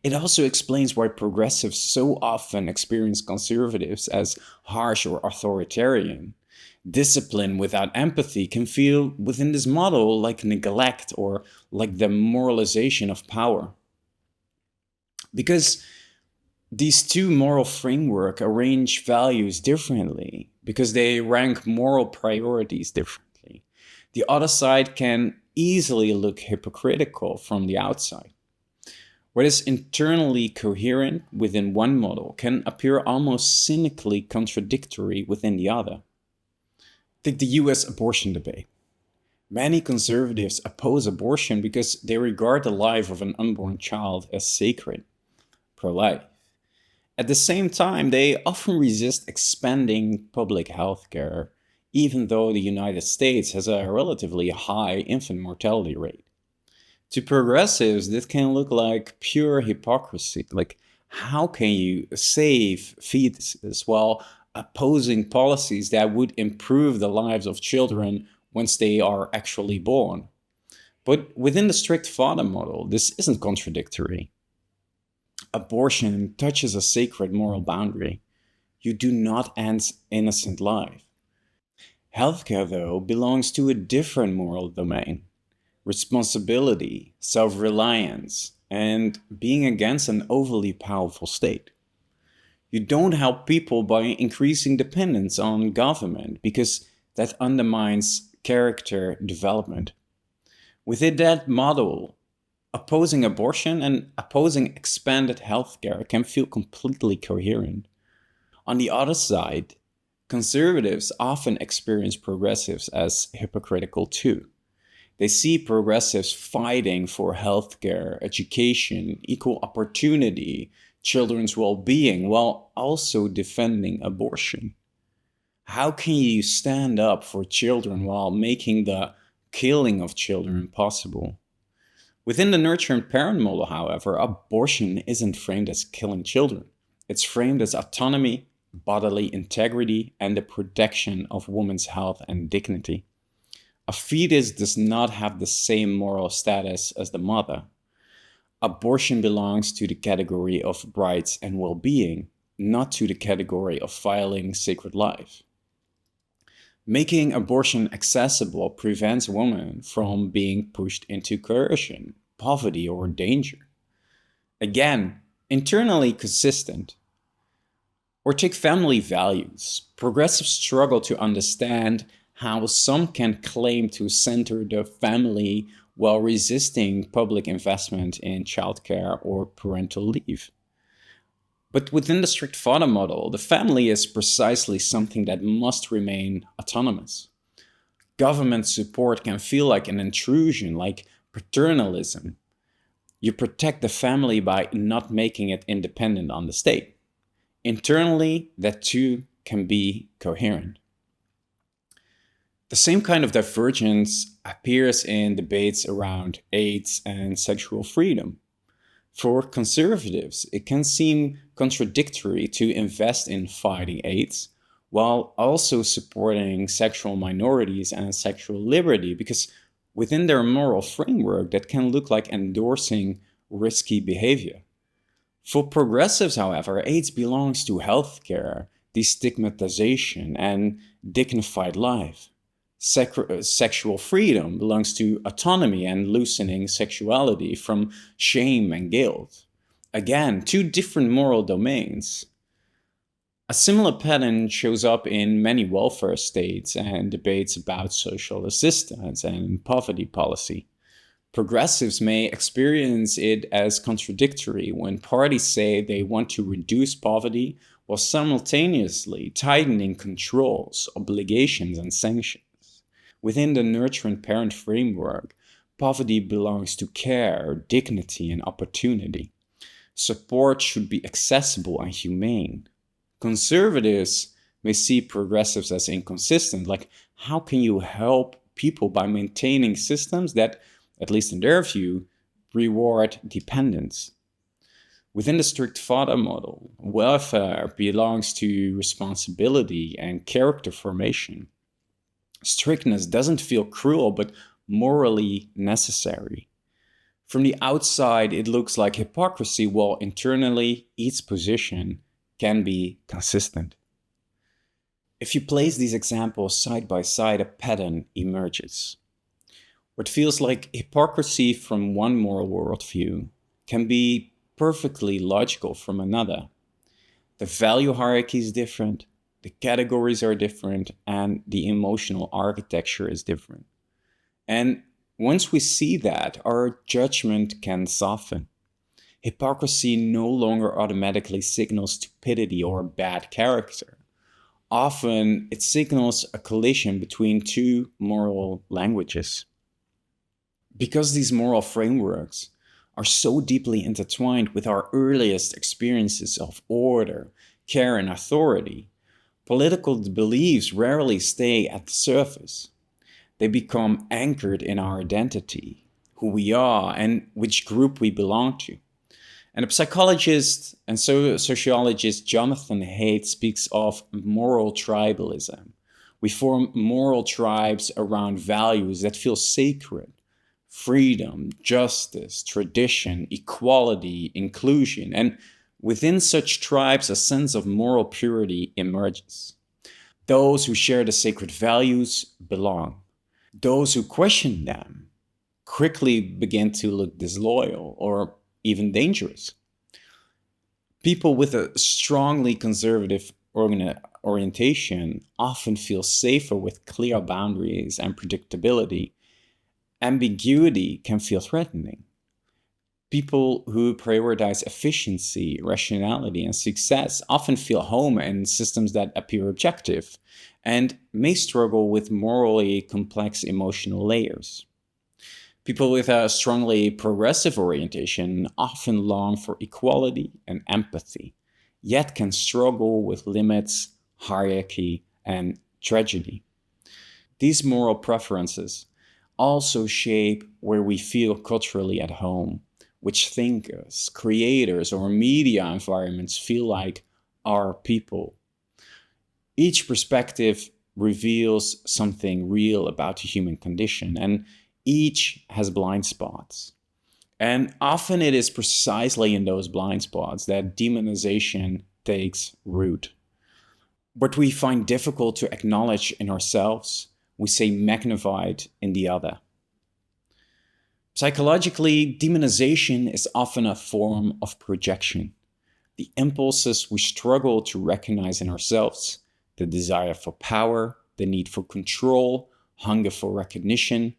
It also explains why progressives so often experience conservatives as harsh or authoritarian. Discipline without empathy can feel within this model like neglect or like the moralization of power. Because these two moral framework arrange values differently, because they rank moral priorities differently. The other side can easily look hypocritical from the outside. What is internally coherent within one model can appear almost cynically contradictory within the other. Take the US abortion debate. Many conservatives oppose abortion because they regard the life of an unborn child as sacred, pro life. At the same time, they often resist expanding public health care, even though the United States has a relatively high infant mortality rate. To progressives, this can look like pure hypocrisy. Like, how can you save fetuses while opposing policies that would improve the lives of children once they are actually born? But within the strict father model, this isn't contradictory. Abortion touches a sacred moral boundary. You do not end innocent life. Healthcare, though, belongs to a different moral domain: responsibility, self reliance, and being against an overly powerful state. You don't help people by increasing dependence on government because that undermines character development. Within that model, opposing abortion and opposing expanded healthcare can feel completely coherent. On the other side, conservatives often experience progressives as hypocritical too. They see progressives fighting for healthcare, education, equal opportunity, children's well being, while also defending abortion. How can you stand up for children while making the killing of children possible? Within the nurturant parent model, however, abortion isn't framed as killing children. It's framed as autonomy, bodily integrity, and the protection of women's health and dignity. A fetus does not have the same moral status as the mother. Abortion belongs to the category of rights and well being, not to the category of violating sacred life. Making abortion accessible prevents women from being pushed into coercion, poverty, or danger. Again, internally consistent. Or take family values. Progressives struggle to understand how some can claim to center the family while resisting public investment in childcare or parental leave. But within the strict father model, the family is precisely something that must remain autonomous. Government support can feel like an intrusion, like paternalism. You protect the family by not making it independent on the state. Internally, that too can be coherent. The same kind of divergence appears in debates around AIDS and sexual freedom. For conservatives, it can seem contradictory to invest in fighting AIDS while also supporting sexual minorities and sexual liberty, because within their moral framework, that can look like endorsing risky behavior. For progressives, however, AIDS belongs to healthcare, destigmatization, and dignified life. Sexual freedom belongs to autonomy and loosening sexuality from shame and guilt. Again, two different moral domains. A similar pattern shows up in many welfare states and debates about social assistance and poverty policy. Progressives may experience it as contradictory when parties say they want to reduce poverty while simultaneously tightening controls, obligations, and sanctions. Within the nurturant parent framework, poverty belongs to care, dignity, and opportunity. Support should be accessible and humane. Conservatives may see progressives as inconsistent, like, how can you help people by maintaining systems that, at least in their view, reward dependence. Within the strict father model, welfare belongs to responsibility and character formation. Strictness doesn't feel cruel, but morally necessary. From the outside, it looks like hypocrisy, while internally, each position can be consistent. If you place these examples side by side, a pattern emerges. What feels like hypocrisy from one moral worldview can be perfectly logical from another. The value hierarchy is different, the categories are different, and the emotional architecture is different. And once we see that, our judgment can soften. Hypocrisy no longer automatically signals stupidity or bad character. Often it signals a collision between two moral languages. Because these moral frameworks are so deeply intertwined with our earliest experiences of order, care, and authority, political beliefs rarely stay at the surface. They become anchored in our identity, who we are, and which group we belong to. And the psychologist and sociologist Jonathan Haidt speaks of moral tribalism. We form moral tribes around values that feel sacred: freedom, justice, tradition, equality, inclusion. And within such tribes, a sense of moral purity emerges. Those who share the sacred values belong. Those who question them quickly begin to look disloyal or even dangerous. People with a strongly conservative orientation often feel safer with clear boundaries and predictability. Ambiguity can feel threatening. People who prioritize efficiency, rationality, and success often feel home in systems that appear objective and may struggle with morally complex emotional layers. People with a strongly progressive orientation often long for equality and empathy, yet can struggle with limits, hierarchy, and tragedy. These moral preferences also shape where we feel culturally at home, which thinkers, creators, or media environments feel like our people. Each perspective reveals something real about the human condition, and each has blind spots. And often it is precisely in those blind spots that demonization takes root. What we find difficult to acknowledge in ourselves, we say magnified in the other. Psychologically, demonization is often a form of projection. The impulses we struggle to recognize in ourselves, the desire for power, the need for control, hunger for recognition,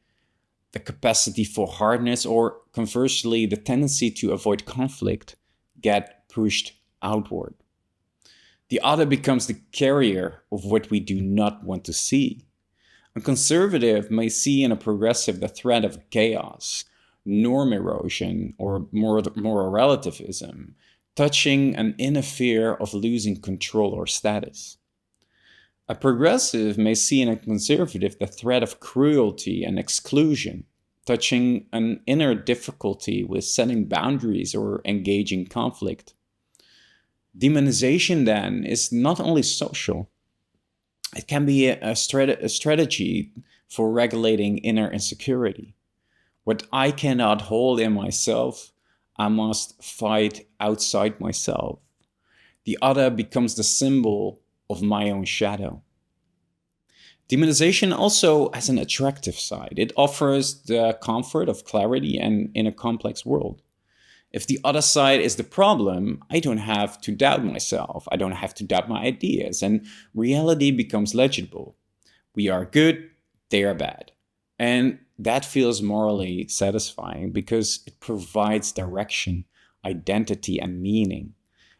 the capacity for hardness, or conversely, the tendency to avoid conflict, get pushed outward. The other becomes the carrier of what we do not want to see. A conservative may see in a progressive the threat of chaos, norm erosion, or moral relativism, touching an inner fear of losing control or status. A progressive may see in a conservative the threat of cruelty and exclusion, touching an inner difficulty with setting boundaries or engaging conflict. Demonization, then, is not only social. It can be a strategy for regulating inner insecurity. What I cannot hold in myself, I must fight outside myself. The other becomes the symbol of my own shadow. Demonization also has an attractive side. It offers the comfort of clarity and in a complex world. If the other side is the problem, I don't have to doubt myself. I don't have to doubt my ideas, and reality becomes legible. We are good, they are bad. And that feels morally satisfying because it provides direction, identity, and meaning.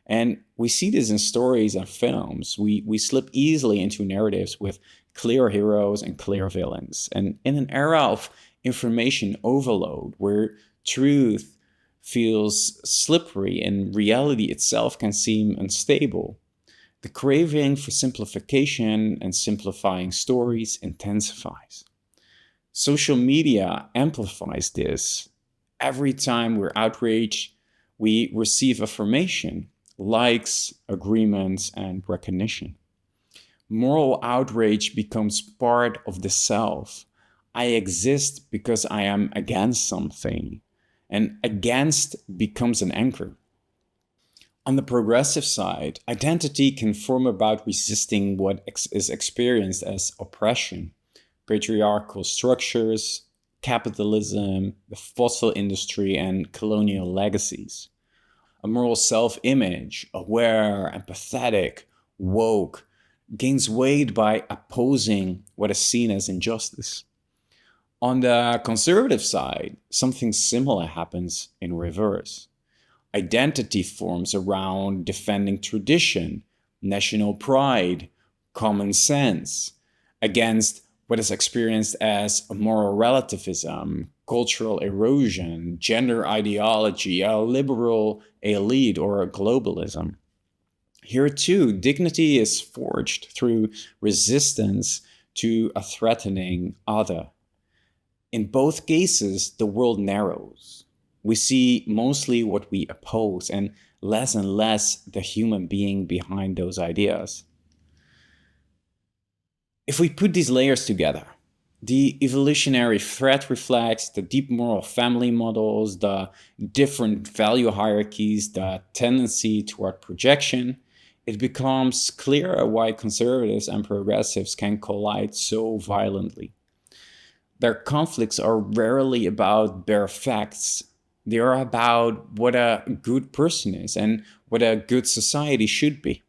And we see this in stories and films. We slip easily into narratives with clear heroes and clear villains. And in an era of information overload, where truth feels slippery and reality itself can seem unstable, the craving for simplification and simplifying stories intensifies. Social media amplifies this. Every time we're outraged, we receive affirmation, likes, agreements, and recognition. Moral outrage becomes part of the self. I exist because I am against something, and against becomes an anchor. On the progressive side, identity can form about resisting what is experienced as oppression, patriarchal structures, capitalism, the fossil industry, and colonial legacies. A moral self image, aware, empathetic, woke, gains weight by opposing what is seen as injustice. On the conservative side, something similar happens in reverse. Identity forms around defending tradition, national pride, common sense, against what is experienced as moral relativism, cultural erosion, gender ideology, a liberal elite, or globalism. Here, too, dignity is forged through resistance to a threatening other. In both cases, the world narrows. We see mostly what we oppose and less the human being behind those ideas. If we put these layers together, the evolutionary threat reflects the deep moral family models, the different value hierarchies, the tendency toward projection. It becomes clearer why conservatives and progressives can collide so violently. Their conflicts are rarely about bare facts. They are about what a good person is and what a good society should be.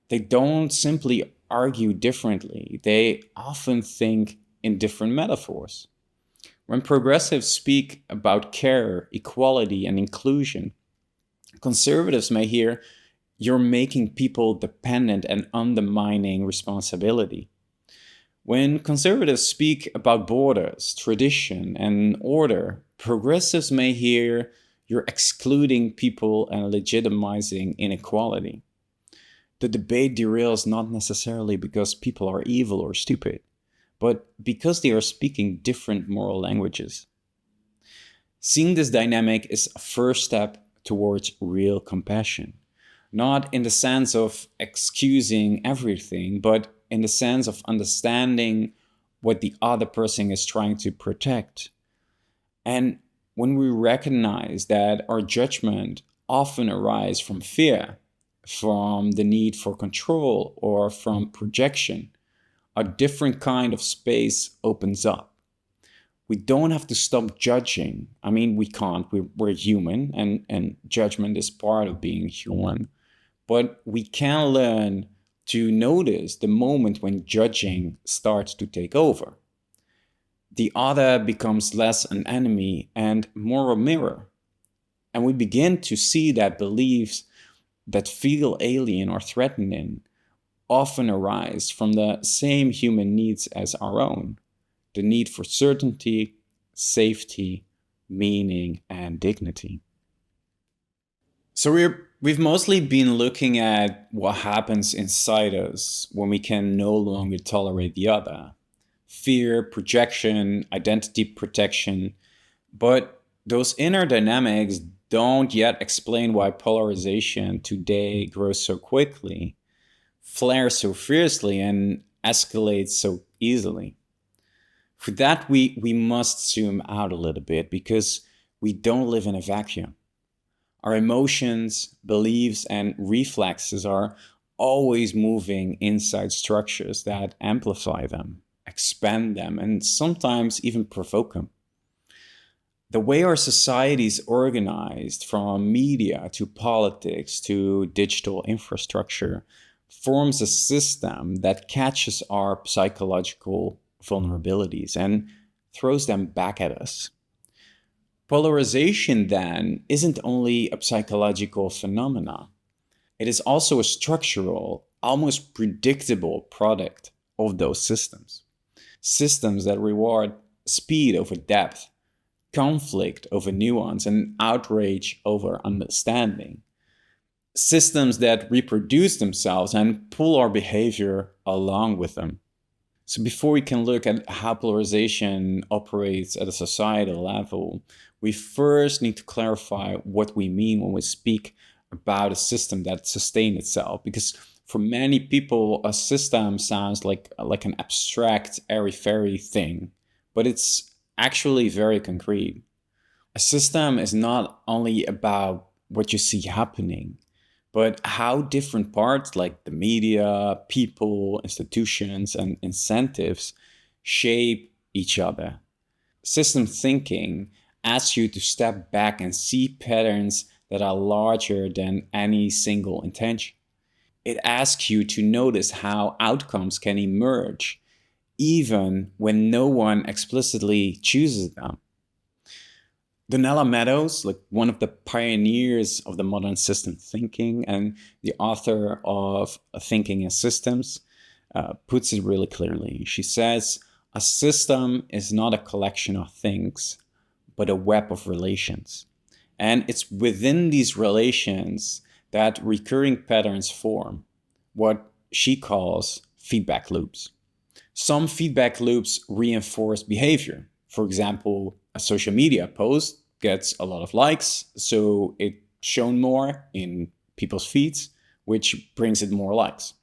They don't simply argue differently, they often think in different metaphors. When progressives speak about care, equality, and inclusion, conservatives may hear, "You're making people dependent and undermining responsibility." When conservatives speak about borders, tradition, and order, progressives may hear, "You're excluding people and legitimizing inequality." The debate derails not necessarily because people are evil or stupid, but because they are speaking different moral languages. Seeing this dynamic is a first step towards real compassion, not in the sense of excusing everything, but in the sense of understanding what the other person is trying to protect. And when we recognize that our judgment often arises from fear, from the need for control, or from projection, a different kind of space opens up. We don't have to stop judging. I mean, we can't. We're human, and judgment is part of being human. But we can learn to notice the moment when judging starts to take over. The other becomes less an enemy and more a mirror. And we begin to see that beliefs that feel alien or threatening often arise from the same human needs as our own: the need for certainty, safety, meaning, and dignity. So we've mostly been looking at what happens inside us when we can no longer tolerate the other. Fear, projection, identity protection. But those inner dynamics don't yet explain why polarization today grows so quickly, flares so fiercely, and escalates so easily. For that, we must zoom out a little bit because we don't live in a vacuum. Our emotions, beliefs, and reflexes are always moving inside structures that amplify them, expand them, and sometimes even provoke them. The way our society is organized, from media to politics to digital infrastructure, forms a system that catches our psychological vulnerabilities and throws them back at us. Polarization, then, isn't only a psychological phenomena, it is also a structural, almost predictable product of those systems. Systems that reward speed over depth, conflict over nuance, and outrage over understanding. Systems that reproduce themselves and pull our behavior along with them. So before we can look at how polarization operates at a societal level, we first need to clarify what we mean when we speak about a system that sustains itself. Because for many people, a system sounds like an abstract, airy-fairy thing, but it's actually very concrete. A system is not only about what you see happening, but how different parts like the media, people, institutions, and incentives shape each other. System thinking asks you to step back and see patterns that are larger than any single intention. It asks you to notice how outcomes can emerge even when no one explicitly chooses them. Donella Meadows, like one of the pioneers of the modern system thinking and the author of Thinking in Systems, puts it really clearly. She says, a system is not a collection of things, but a web of relations. And it's within these relations that recurring patterns form, what she calls feedback loops. Some feedback loops reinforce behavior. For example, a social media post gets a lot of likes, so it's shown more in people's feeds, which brings it more likes.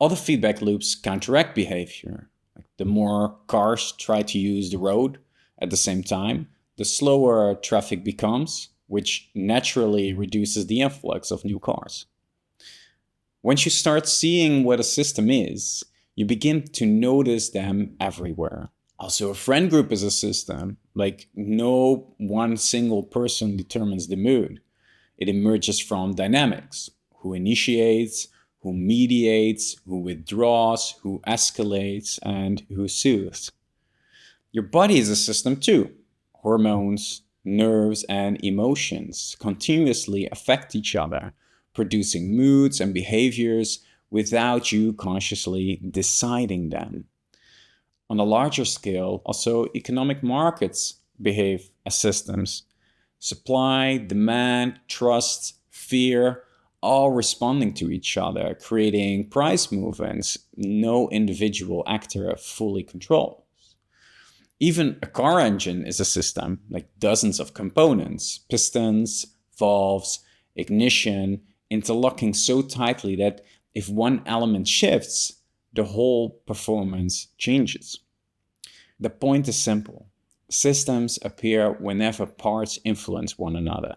Other feedback loops counteract behavior. The more cars try to use the road at the same time, the slower traffic becomes, which naturally reduces the influx of new cars. Once you start seeing what a system is, you begin to notice them everywhere. Also, a friend group is a system. Like, no one single person determines the mood. It emerges from dynamics: who initiates, who mediates, who withdraws, who escalates, and who soothes. Your body is a system too. Hormones, nerves, and emotions continuously affect each other, producing moods and behaviors without you consciously deciding them. On a larger scale, also economic markets behave as systems. Supply, demand, trust, fear, all responding to each other, creating price movements no individual actor fully controls. Even a car engine is a system, like dozens of components, pistons, valves, ignition, interlocking so tightly that if one element shifts, the whole performance changes. The point is simple. Systems appear whenever parts influence one another.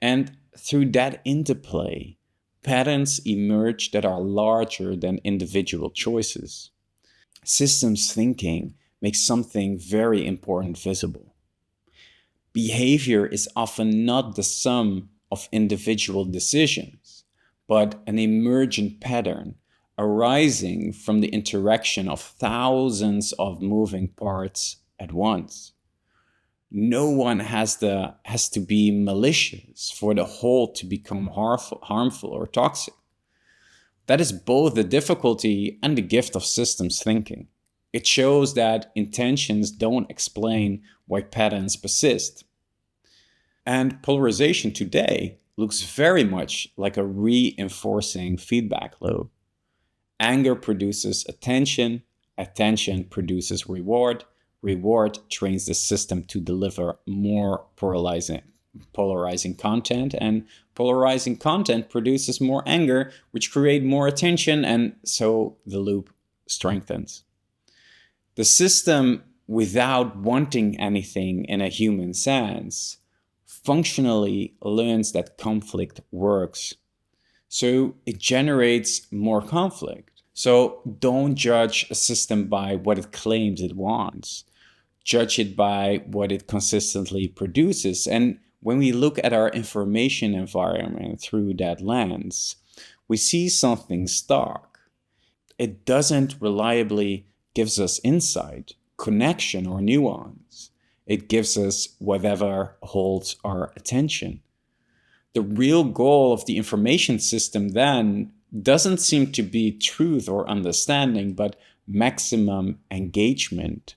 And through that interplay, patterns emerge that are larger than individual choices. Systems thinking makes something very important visible. Behavior is often not the sum of individual decisions, but an emergent pattern arising from the interaction of thousands of moving parts at once. No one has to be malicious for the whole to become harmful or toxic. That is both the difficulty and the gift of systems thinking. It shows that intentions don't explain why patterns persist. And polarization today looks very much like a reinforcing feedback loop. Anger produces attention, attention produces reward, reward trains the system to deliver more polarizing content, and polarizing content produces more anger, which create more attention, and so the loop strengthens. The system, without wanting anything in a human sense, functionally learns that conflict works. So it generates more conflict. So don't judge a system by what it claims it wants. Judge it by what it consistently produces. And when we look at our information environment through that lens, we see something stark. It doesn't reliably gives us insight, connection, or nuance. It gives us whatever holds our attention. The real goal of the information system then doesn't seem to be truth or understanding, but maximum engagement,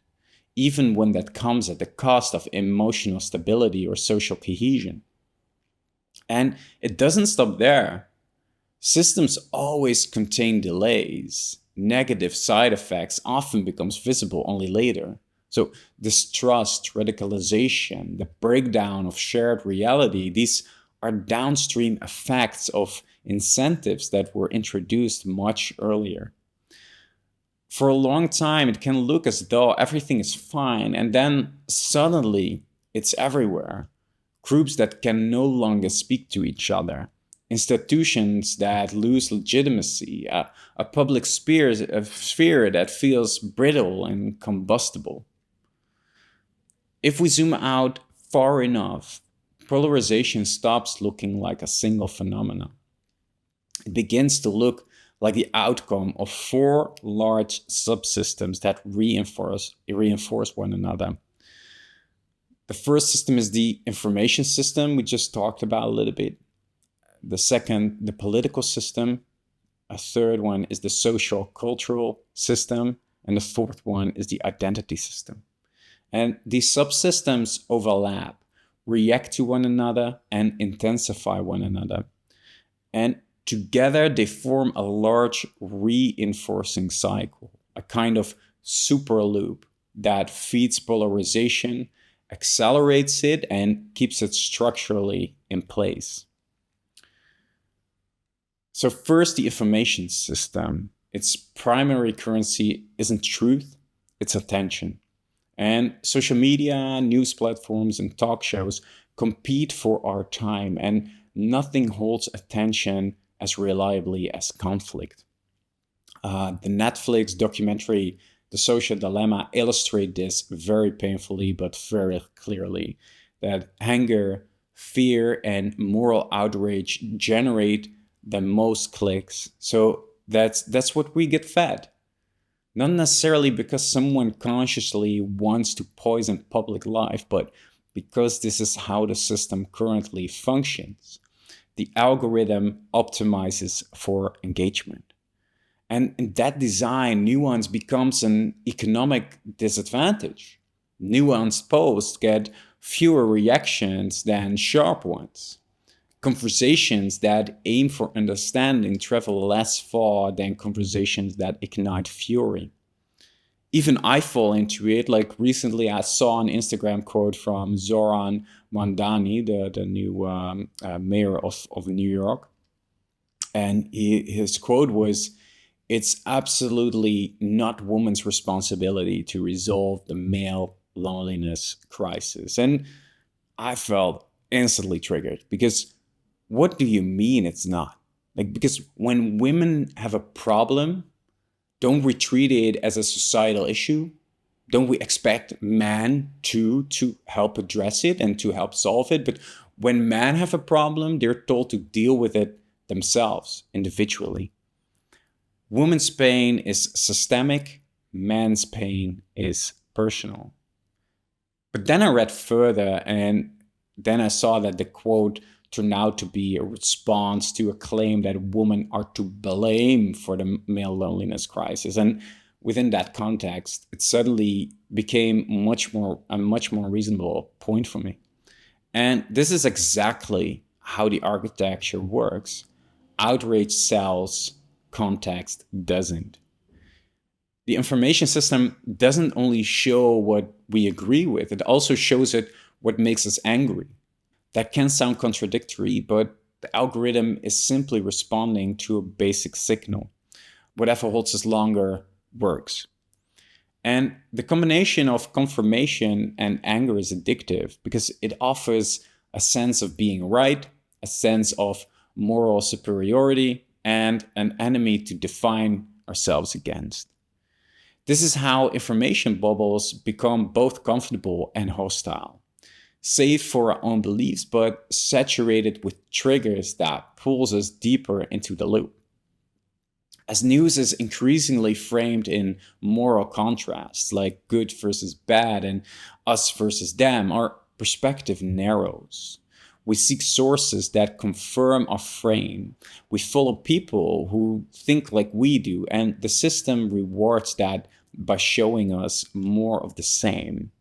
even when that comes at the cost of emotional stability or social cohesion. And it doesn't stop there. Systems always contain delays. negative side effects often becomes visible only later. So distrust, radicalization, the breakdown of shared reality, these are downstream effects of incentives that were introduced much earlier. For a long time, it can look as though everything is fine, and then suddenly it's everywhere. Groups that can no longer speak to each other, institutions that lose legitimacy, a public sphere that feels brittle and combustible. If we zoom out far enough, polarization stops looking like a single phenomenon. It begins to look like the outcome of four large subsystems that reinforce one another. The first system is the information system we just talked about a little bit. The second, the political system. A third one is the social cultural system. And the fourth one is the identity system. And these subsystems overlap, react to one another, and intensify one another. And together they form a large reinforcing cycle, a kind of super loop that feeds polarization, accelerates it, and keeps it structurally in place. So first, the information system. Its primary currency isn't truth, it's attention. And social media, news platforms, and talk shows compete for our time, and nothing holds attention as reliably as conflict. The Netflix documentary, The Social Dilemma, illustrate this very painfully but very clearly. That anger, fear, and moral outrage generate the most clicks. So that's what we get fed. Not necessarily because someone consciously wants to poison public life, but because this is how the system currently functions. The algorithm optimizes for engagement. And in that design, nuance becomes an economic disadvantage. Nuanced posts get fewer reactions than sharp ones. Conversations that aim for understanding travel less far than conversations that ignite fury. Even I fall into it. Like recently, I saw an Instagram quote from Zoran Mandani, the new mayor of New York. And his quote was, "It's absolutely not women's responsibility to resolve the male loneliness crisis." And I felt instantly triggered because what do you mean it's not? Like, because when women have a problem, don't we treat it as a societal issue? Don't we expect men to help address it and to help solve it? But when men have a problem, they're told to deal with it themselves individually. Women's pain is systemic, men's pain is personal. But then I read further, and then I saw that the quote turned out to be a response to a claim that women are to blame for the male loneliness crisis. And within that context, it suddenly became a much more reasonable point for me. And this is exactly how the architecture works. Outrage sells, context doesn't. The information system doesn't only show what we agree with, it also shows it what makes us angry. That can sound contradictory, but the algorithm is simply responding to a basic signal. Whatever holds us longer works. And the combination of confirmation and anger is addictive because it offers a sense of being right, a sense of moral superiority, and an enemy to define ourselves against. This is how information bubbles become both comfortable and hostile. Safe for our own beliefs, but saturated with triggers that pulls us deeper into the loop. As news is increasingly framed in moral contrasts, like good versus bad and us versus them, our perspective narrows. We seek sources that confirm our frame. We follow people who think like we do, and the system rewards that by showing us more of the same.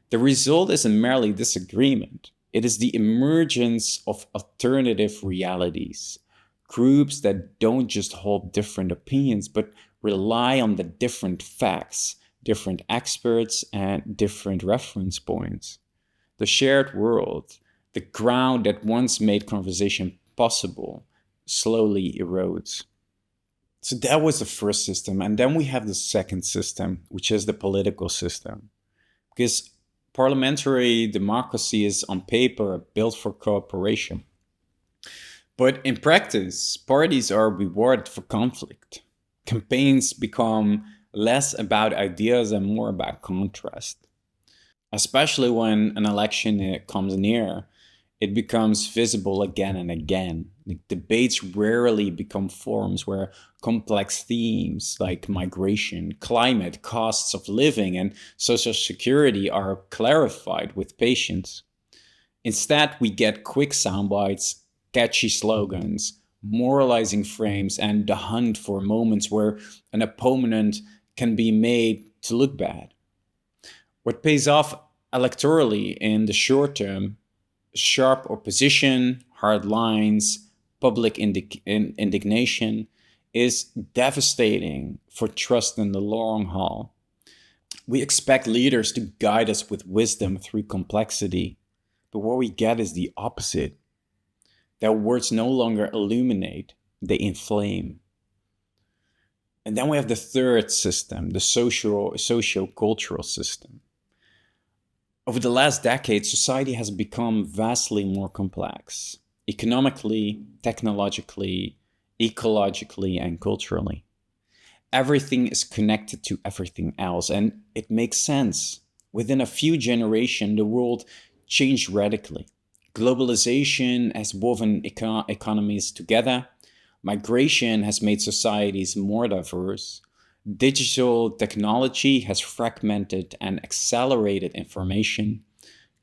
The result isn't merely disagreement, it is the emergence of alternative realities. Groups that don't just hold different opinions, but rely on the different facts, different experts, and different reference points. The shared world, the ground that once made conversation possible, slowly erodes. So that was the first system. And then we have the second system, which is the political system. Because parliamentary democracy is on paper built for cooperation. But in practice, parties are rewarded for conflict. Campaigns become less about ideas and more about contrast. Especially when an election comes near, it becomes visible again and again. The debates rarely become forums where complex themes like migration, climate, costs of living, and social security are clarified with patience. Instead, we get quick sound bites, catchy slogans, moralizing frames, and the hunt for moments where an opponent can be made to look bad. What pays off electorally in the short term: sharp opposition, hard lines, public indignation, is devastating for trust in the long haul. We expect leaders to guide us with wisdom through complexity, but what we get is the opposite. Their words no longer illuminate, they inflame. And then we have the third system, the socio-cultural system. Over the last decade, society has become vastly more complex, economically, technologically, ecologically, and culturally. Everything is connected to everything else, and it makes sense. Within a few generations, the world changed radically. Globalization has woven economies together. Migration has made societies more diverse. Digital technology has fragmented and accelerated information.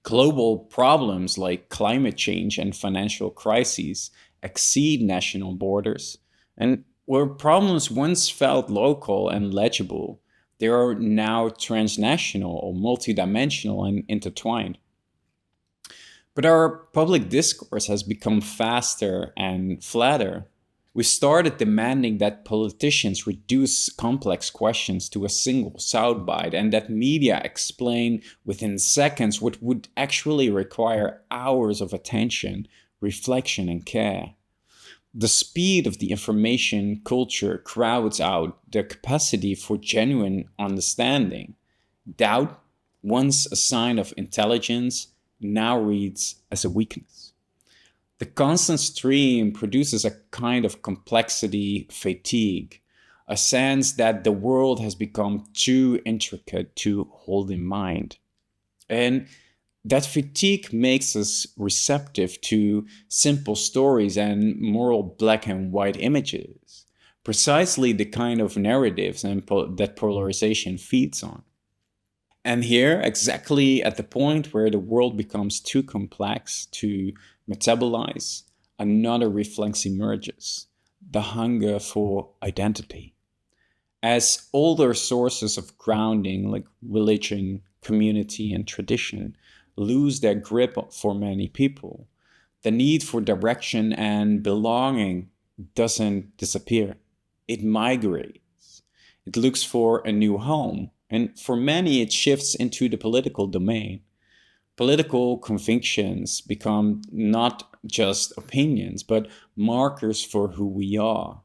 Global problems like climate change and financial crises exceed national borders. And where problems once felt local and legible, they are now transnational or multidimensional and intertwined. But our public discourse has become faster and flatter. We started demanding that politicians reduce complex questions to a single soundbite and that media explain within seconds what would actually require hours of attention, reflection, and care. The speed of the information culture crowds out the capacity for genuine understanding. Doubt, once a sign of intelligence, now reads as a weakness. The constant stream produces a kind of complexity fatigue, a sense that the world has become too intricate to hold in mind. And that fatigue makes us receptive to simple stories and moral black and white images, precisely the kind of narratives that polarization feeds on. And here, exactly at the point where the world becomes too complex to metabolize, another reflex emerges: the hunger for identity. As older sources of grounding, like religion, community, and tradition, lose their grip for many people, the need for direction and belonging doesn't disappear. It migrates. It looks for a new home. And for many, it shifts into the political domain. Political convictions become not just opinions, but markers for who we are.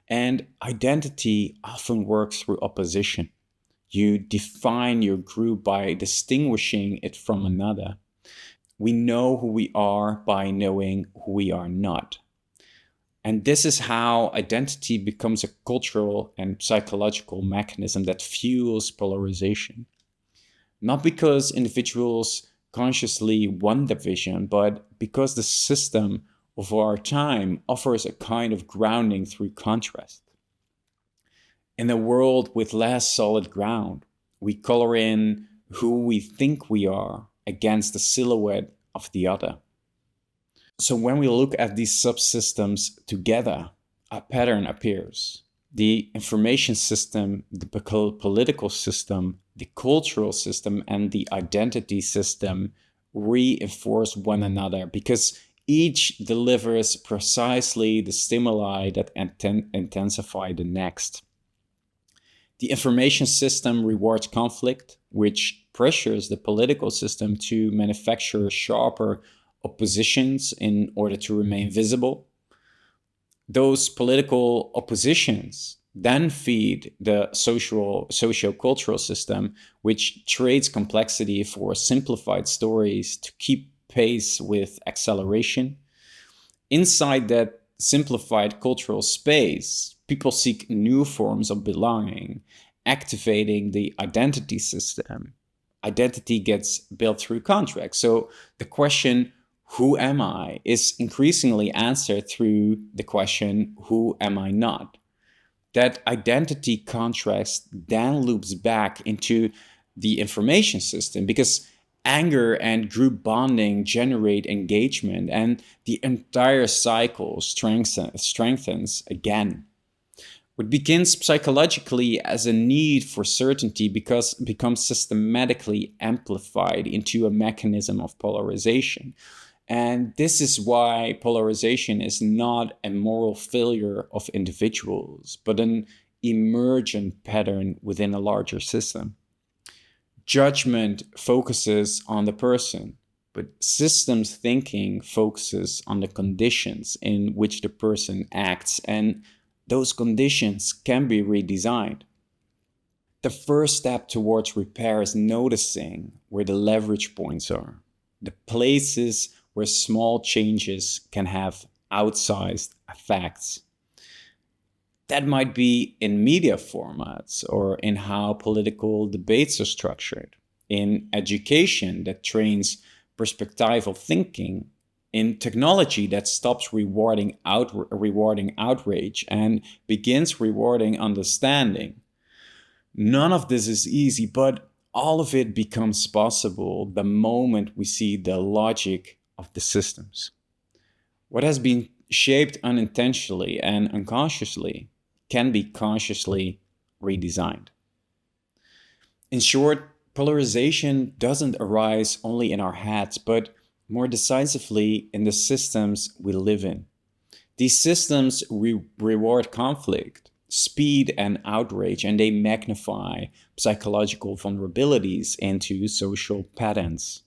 And identity often works through opposition. You define your group by distinguishing it from another. We know who we are by knowing who we are not. And this is how identity becomes a cultural and psychological mechanism that fuels polarization. Not because individuals consciously want division, but because the system of our time offers a kind of grounding through contrast. In a world with less solid ground, we color in who we think we are against the silhouette of the other. So when we look at these subsystems together, a pattern appears. The information system, the political system, the cultural system, and the identity system reinforce one another because each delivers precisely the stimuli that intensify the next. The information system rewards conflict, which pressures the political system to manufacture sharper oppositions in order to remain visible. Those political oppositions then feed the socio-cultural system, which trades complexity for simplified stories to keep pace with acceleration. Inside that simplified cultural space, people seek new forms of belonging, activating the identity system. Identity gets built through contracts. So the question, who am I, is increasingly answered through the question, who am I not? That identity contrast then loops back into the information system because anger and group bonding generate engagement and the entire cycle strengthens again. What begins psychologically as a need for certainty becomes systematically amplified into a mechanism of polarization. And this is why polarization is not a moral failure of individuals, but an emergent pattern within a larger system. Judgment focuses on the person, but systems thinking focuses on the conditions in which the person acts, and those conditions can be redesigned. The first step towards repair is noticing where the leverage points are, the places where small changes can have outsized effects. That might be in media formats or in how political debates are structured, in education that trains perspectival thinking, in technology that stops rewarding outrage and begins rewarding understanding. None of this is easy, but all of it becomes possible the moment we see the logic of the systems. What has been shaped unintentionally and unconsciously can be consciously redesigned. In short, polarization doesn't arise only in our heads, but more decisively in the systems we live in. These systems reward conflict, speed, and outrage, and they magnify psychological vulnerabilities into social patterns.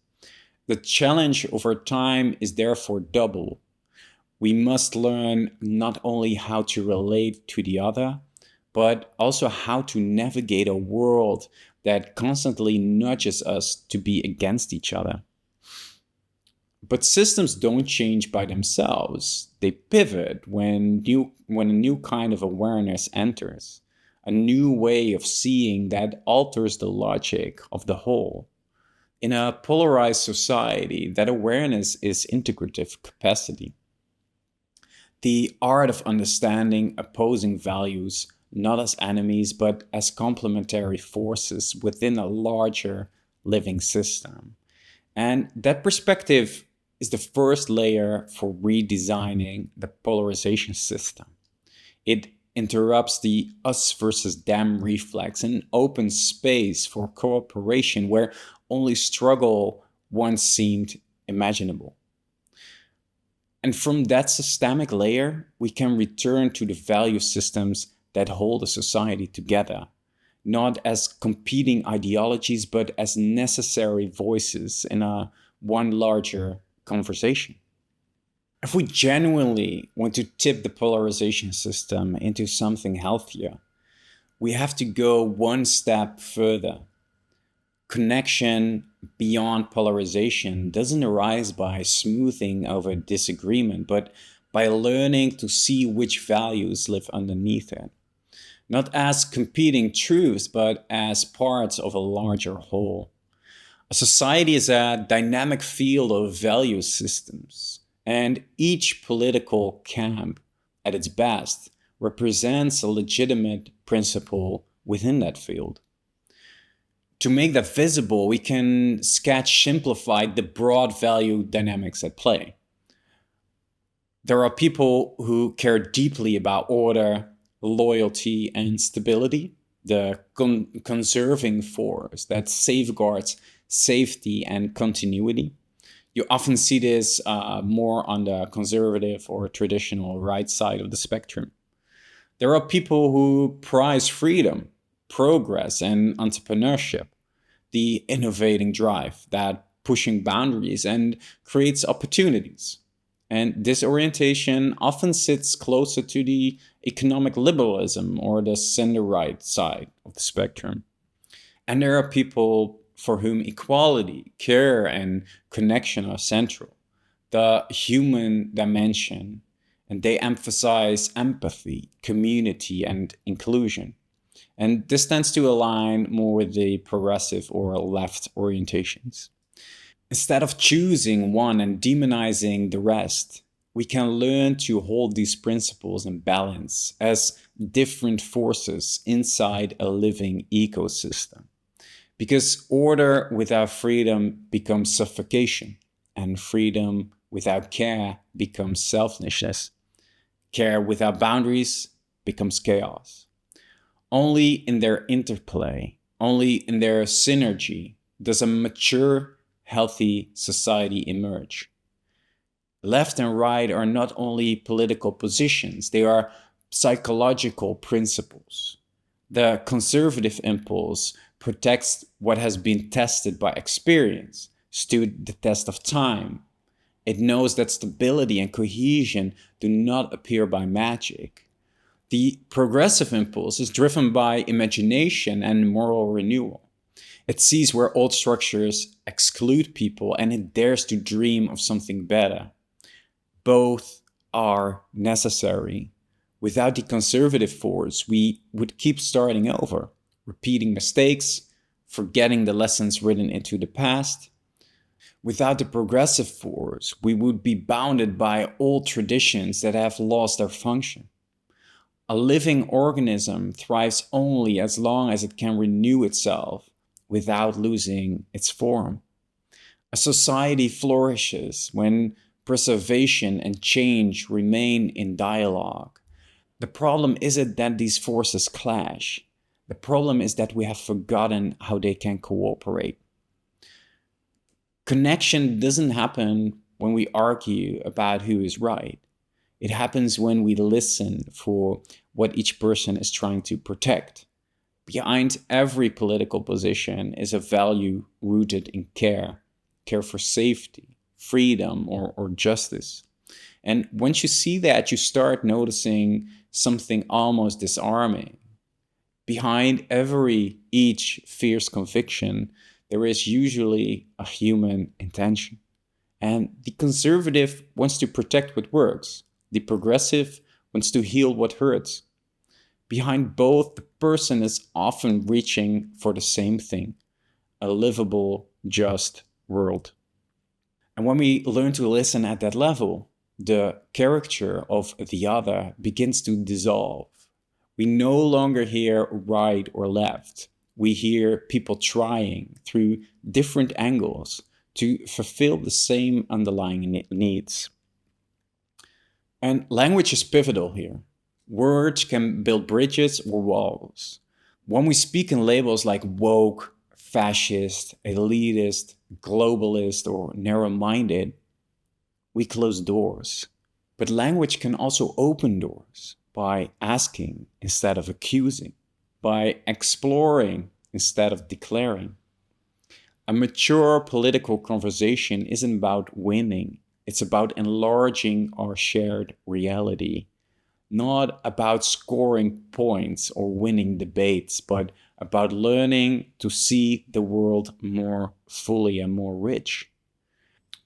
The challenge over time is therefore double. We must learn not only how to relate to the other, but also how to navigate a world that constantly nudges us to be against each other. But systems don't change by themselves. They pivot when a new kind of awareness enters, a new way of seeing that alters the logic of the whole. In a polarized society, that awareness is integrative capacity. The art of understanding opposing values not as enemies, but as complementary forces within a larger living system. And that perspective is the first layer for redesigning the polarization system. It interrupts the us versus them reflex and opens space for cooperation where only struggle once seemed imaginable. And from that systemic layer, we can return to the value systems that hold a society together, not as competing ideologies, but as necessary voices in a one larger conversation. If we genuinely want to tip the polarization system into something healthier, we have to go one step further. Connection beyond polarization doesn't arise by smoothing over disagreement, but by learning to see which values live underneath it. Not as competing truths, but as parts of a larger whole. A society is a dynamic field of value systems, and each political camp, at its best, represents a legitimate principle within that field. To make that visible, we can sketch simplified the broad value dynamics at play. There are people who care deeply about order, loyalty, and stability, the conserving force that safeguards safety and continuity. You often see this more on the conservative or traditional right side of the spectrum. There are people who prize freedom, progress and entrepreneurship, the innovating drive that pushing boundaries and creates opportunities. And this orientation often sits closer to the economic liberalism or the center right side of the spectrum. And there are people for whom equality, care, and connection are central, the human dimension, and they emphasize empathy, community, and inclusion. And this tends to align more with the progressive or left orientations. Instead of choosing one and demonizing the rest, we can learn to hold these principles in balance as different forces inside a living ecosystem. Because order without freedom becomes suffocation, and freedom without care becomes selfishness. Care without boundaries becomes chaos. Only in their interplay, only in their synergy, does a mature, healthy society emerge. Left and right are not only political positions, they are psychological principles. The conservative impulse protects what has been tested by experience, stood the test of time. It knows that stability and cohesion do not appear by magic. The progressive impulse is driven by imagination and moral renewal. It sees where old structures exclude people and it dares to dream of something better. Both are necessary. Without the conservative force, we would keep starting over, repeating mistakes, forgetting the lessons written into the past. Without the progressive force, we would be bounded by old traditions that have lost their function. A living organism thrives only as long as it can renew itself without losing its form. A society flourishes when preservation and change remain in dialogue. The problem isn't that these forces clash. The problem is that we have forgotten how they can cooperate. Connection doesn't happen when we argue about who is right. It happens when we listen for what each person is trying to protect. Behind every political position is a value rooted in care, care for safety, freedom, or justice. And once you see that, you start noticing something almost disarming. Behind each fierce conviction, there is usually a human intention. And the conservative wants to protect what works. The progressive wants to heal what hurts. Behind both, the person is often reaching for the same thing, a livable, just world. And when we learn to listen at that level, the caricature of the other begins to dissolve. We no longer hear right or left. We hear people trying through different angles to fulfill the same underlying needs. And language is pivotal here. Words can build bridges or walls. When we speak in labels like woke, fascist, elitist, globalist, or narrow-minded, we close doors. But language can also open doors by asking instead of accusing, by exploring instead of declaring. A mature political conversation isn't about winning, it's about enlarging our shared reality. Not about scoring points or winning debates, but about learning to see the world more fully and more rich.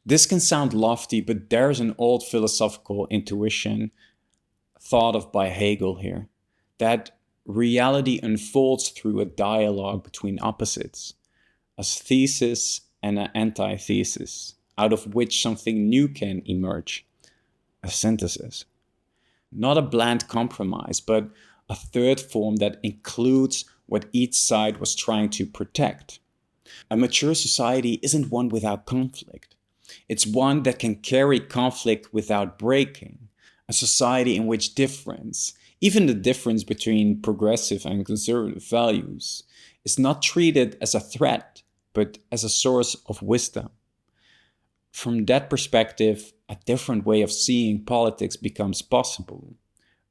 This can sound lofty, but there's an old philosophical intuition thought of by Hegel here, that reality unfolds through a dialogue between opposites, a thesis and an antithesis, out of which something new can emerge, a synthesis. Not a bland compromise, but a third form that includes what each side was trying to protect. A mature society isn't one without conflict. It's one that can carry conflict without breaking. A society in which difference, even the difference between progressive and conservative values, is not treated as a threat, but as a source of wisdom. From that perspective, a different way of seeing politics becomes possible,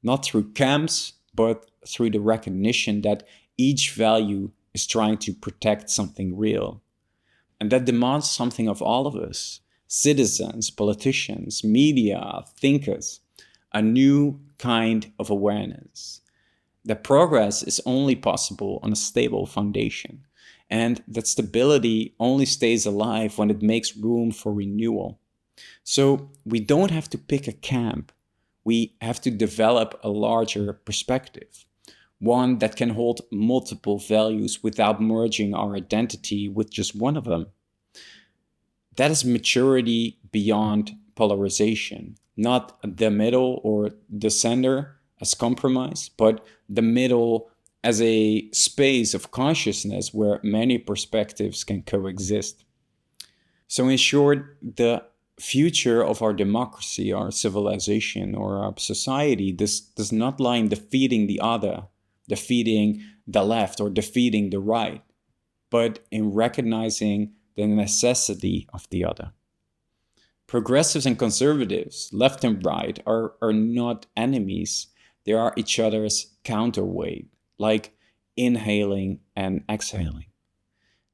not through camps, but through the recognition that each value is trying to protect something real. And that demands something of all of us, citizens, politicians, media, thinkers, a new kind of awareness. That progress is only possible on a stable foundation, and that stability only stays alive when it makes room for renewal. So we don't have to pick a camp, we have to develop a larger perspective, one that can hold multiple values without merging our identity with just one of them. That is maturity beyond polarization, not the middle or the center as compromise, but the middle as a space of consciousness where many perspectives can coexist. So, in short, the future of our democracy, our civilization, or our society does not lie in defeating the other, defeating the left, or defeating the right, but in recognizing the necessity of the other. Progressives and conservatives, left and right, are not enemies. They are each other's counterweight, like inhaling and exhaling.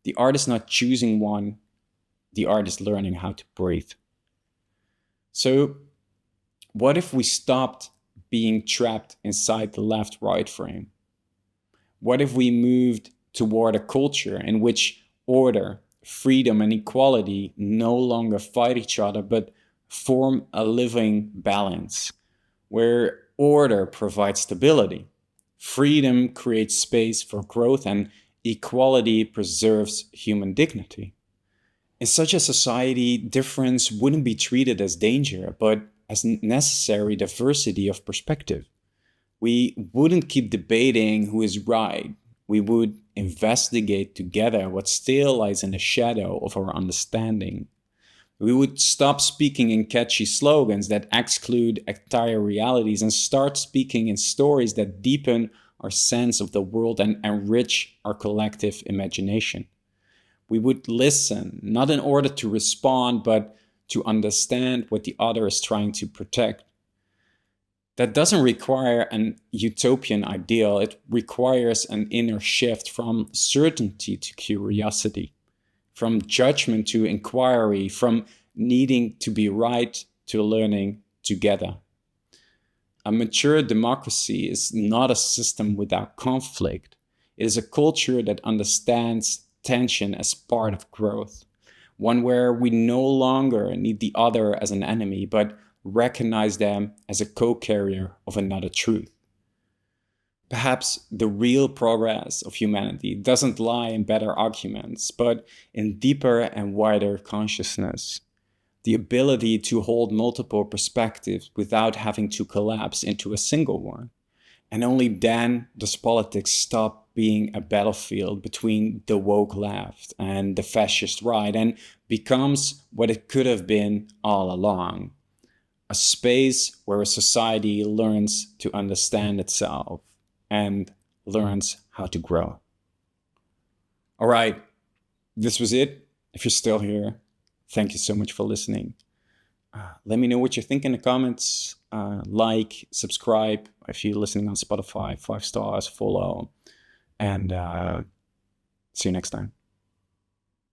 The art is not choosing one, the art is learning how to breathe. So, what if we stopped being trapped inside the left-right frame? What if we moved toward a culture in which order, freedom, and equality no longer fight each other, but form a living balance, where order provides stability, freedom creates space for growth, and equality preserves human dignity? In such a society, difference wouldn't be treated as danger, but as necessary diversity of perspective. We wouldn't keep debating who is right. We would investigate together what still lies in the shadow of our understanding. We would stop speaking in catchy slogans that exclude entire realities and start speaking in stories that deepen our sense of the world and enrich our collective imagination. We would listen, not in order to respond, but to understand what the other is trying to protect. That doesn't require an utopian ideal, it requires an inner shift from certainty to curiosity, from judgment to inquiry, from needing to be right to learning together. A mature democracy is not a system without conflict. It is a culture that understands tension as part of growth, one where we no longer need the other as an enemy, but recognize them as a co-carrier of another truth. Perhaps the real progress of humanity doesn't lie in better arguments, but in deeper and wider consciousness. The ability to hold multiple perspectives without having to collapse into a single one. And only then does politics stop being a battlefield between the woke left and the fascist right and becomes what it could have been all along. A space where a society learns to understand itself and learns how to grow. All right, this was it. If you're still here, thank you so much for listening. Let me know what you think in the comments. Like, subscribe if you're listening on Spotify, 5 stars, follow, and see you next time.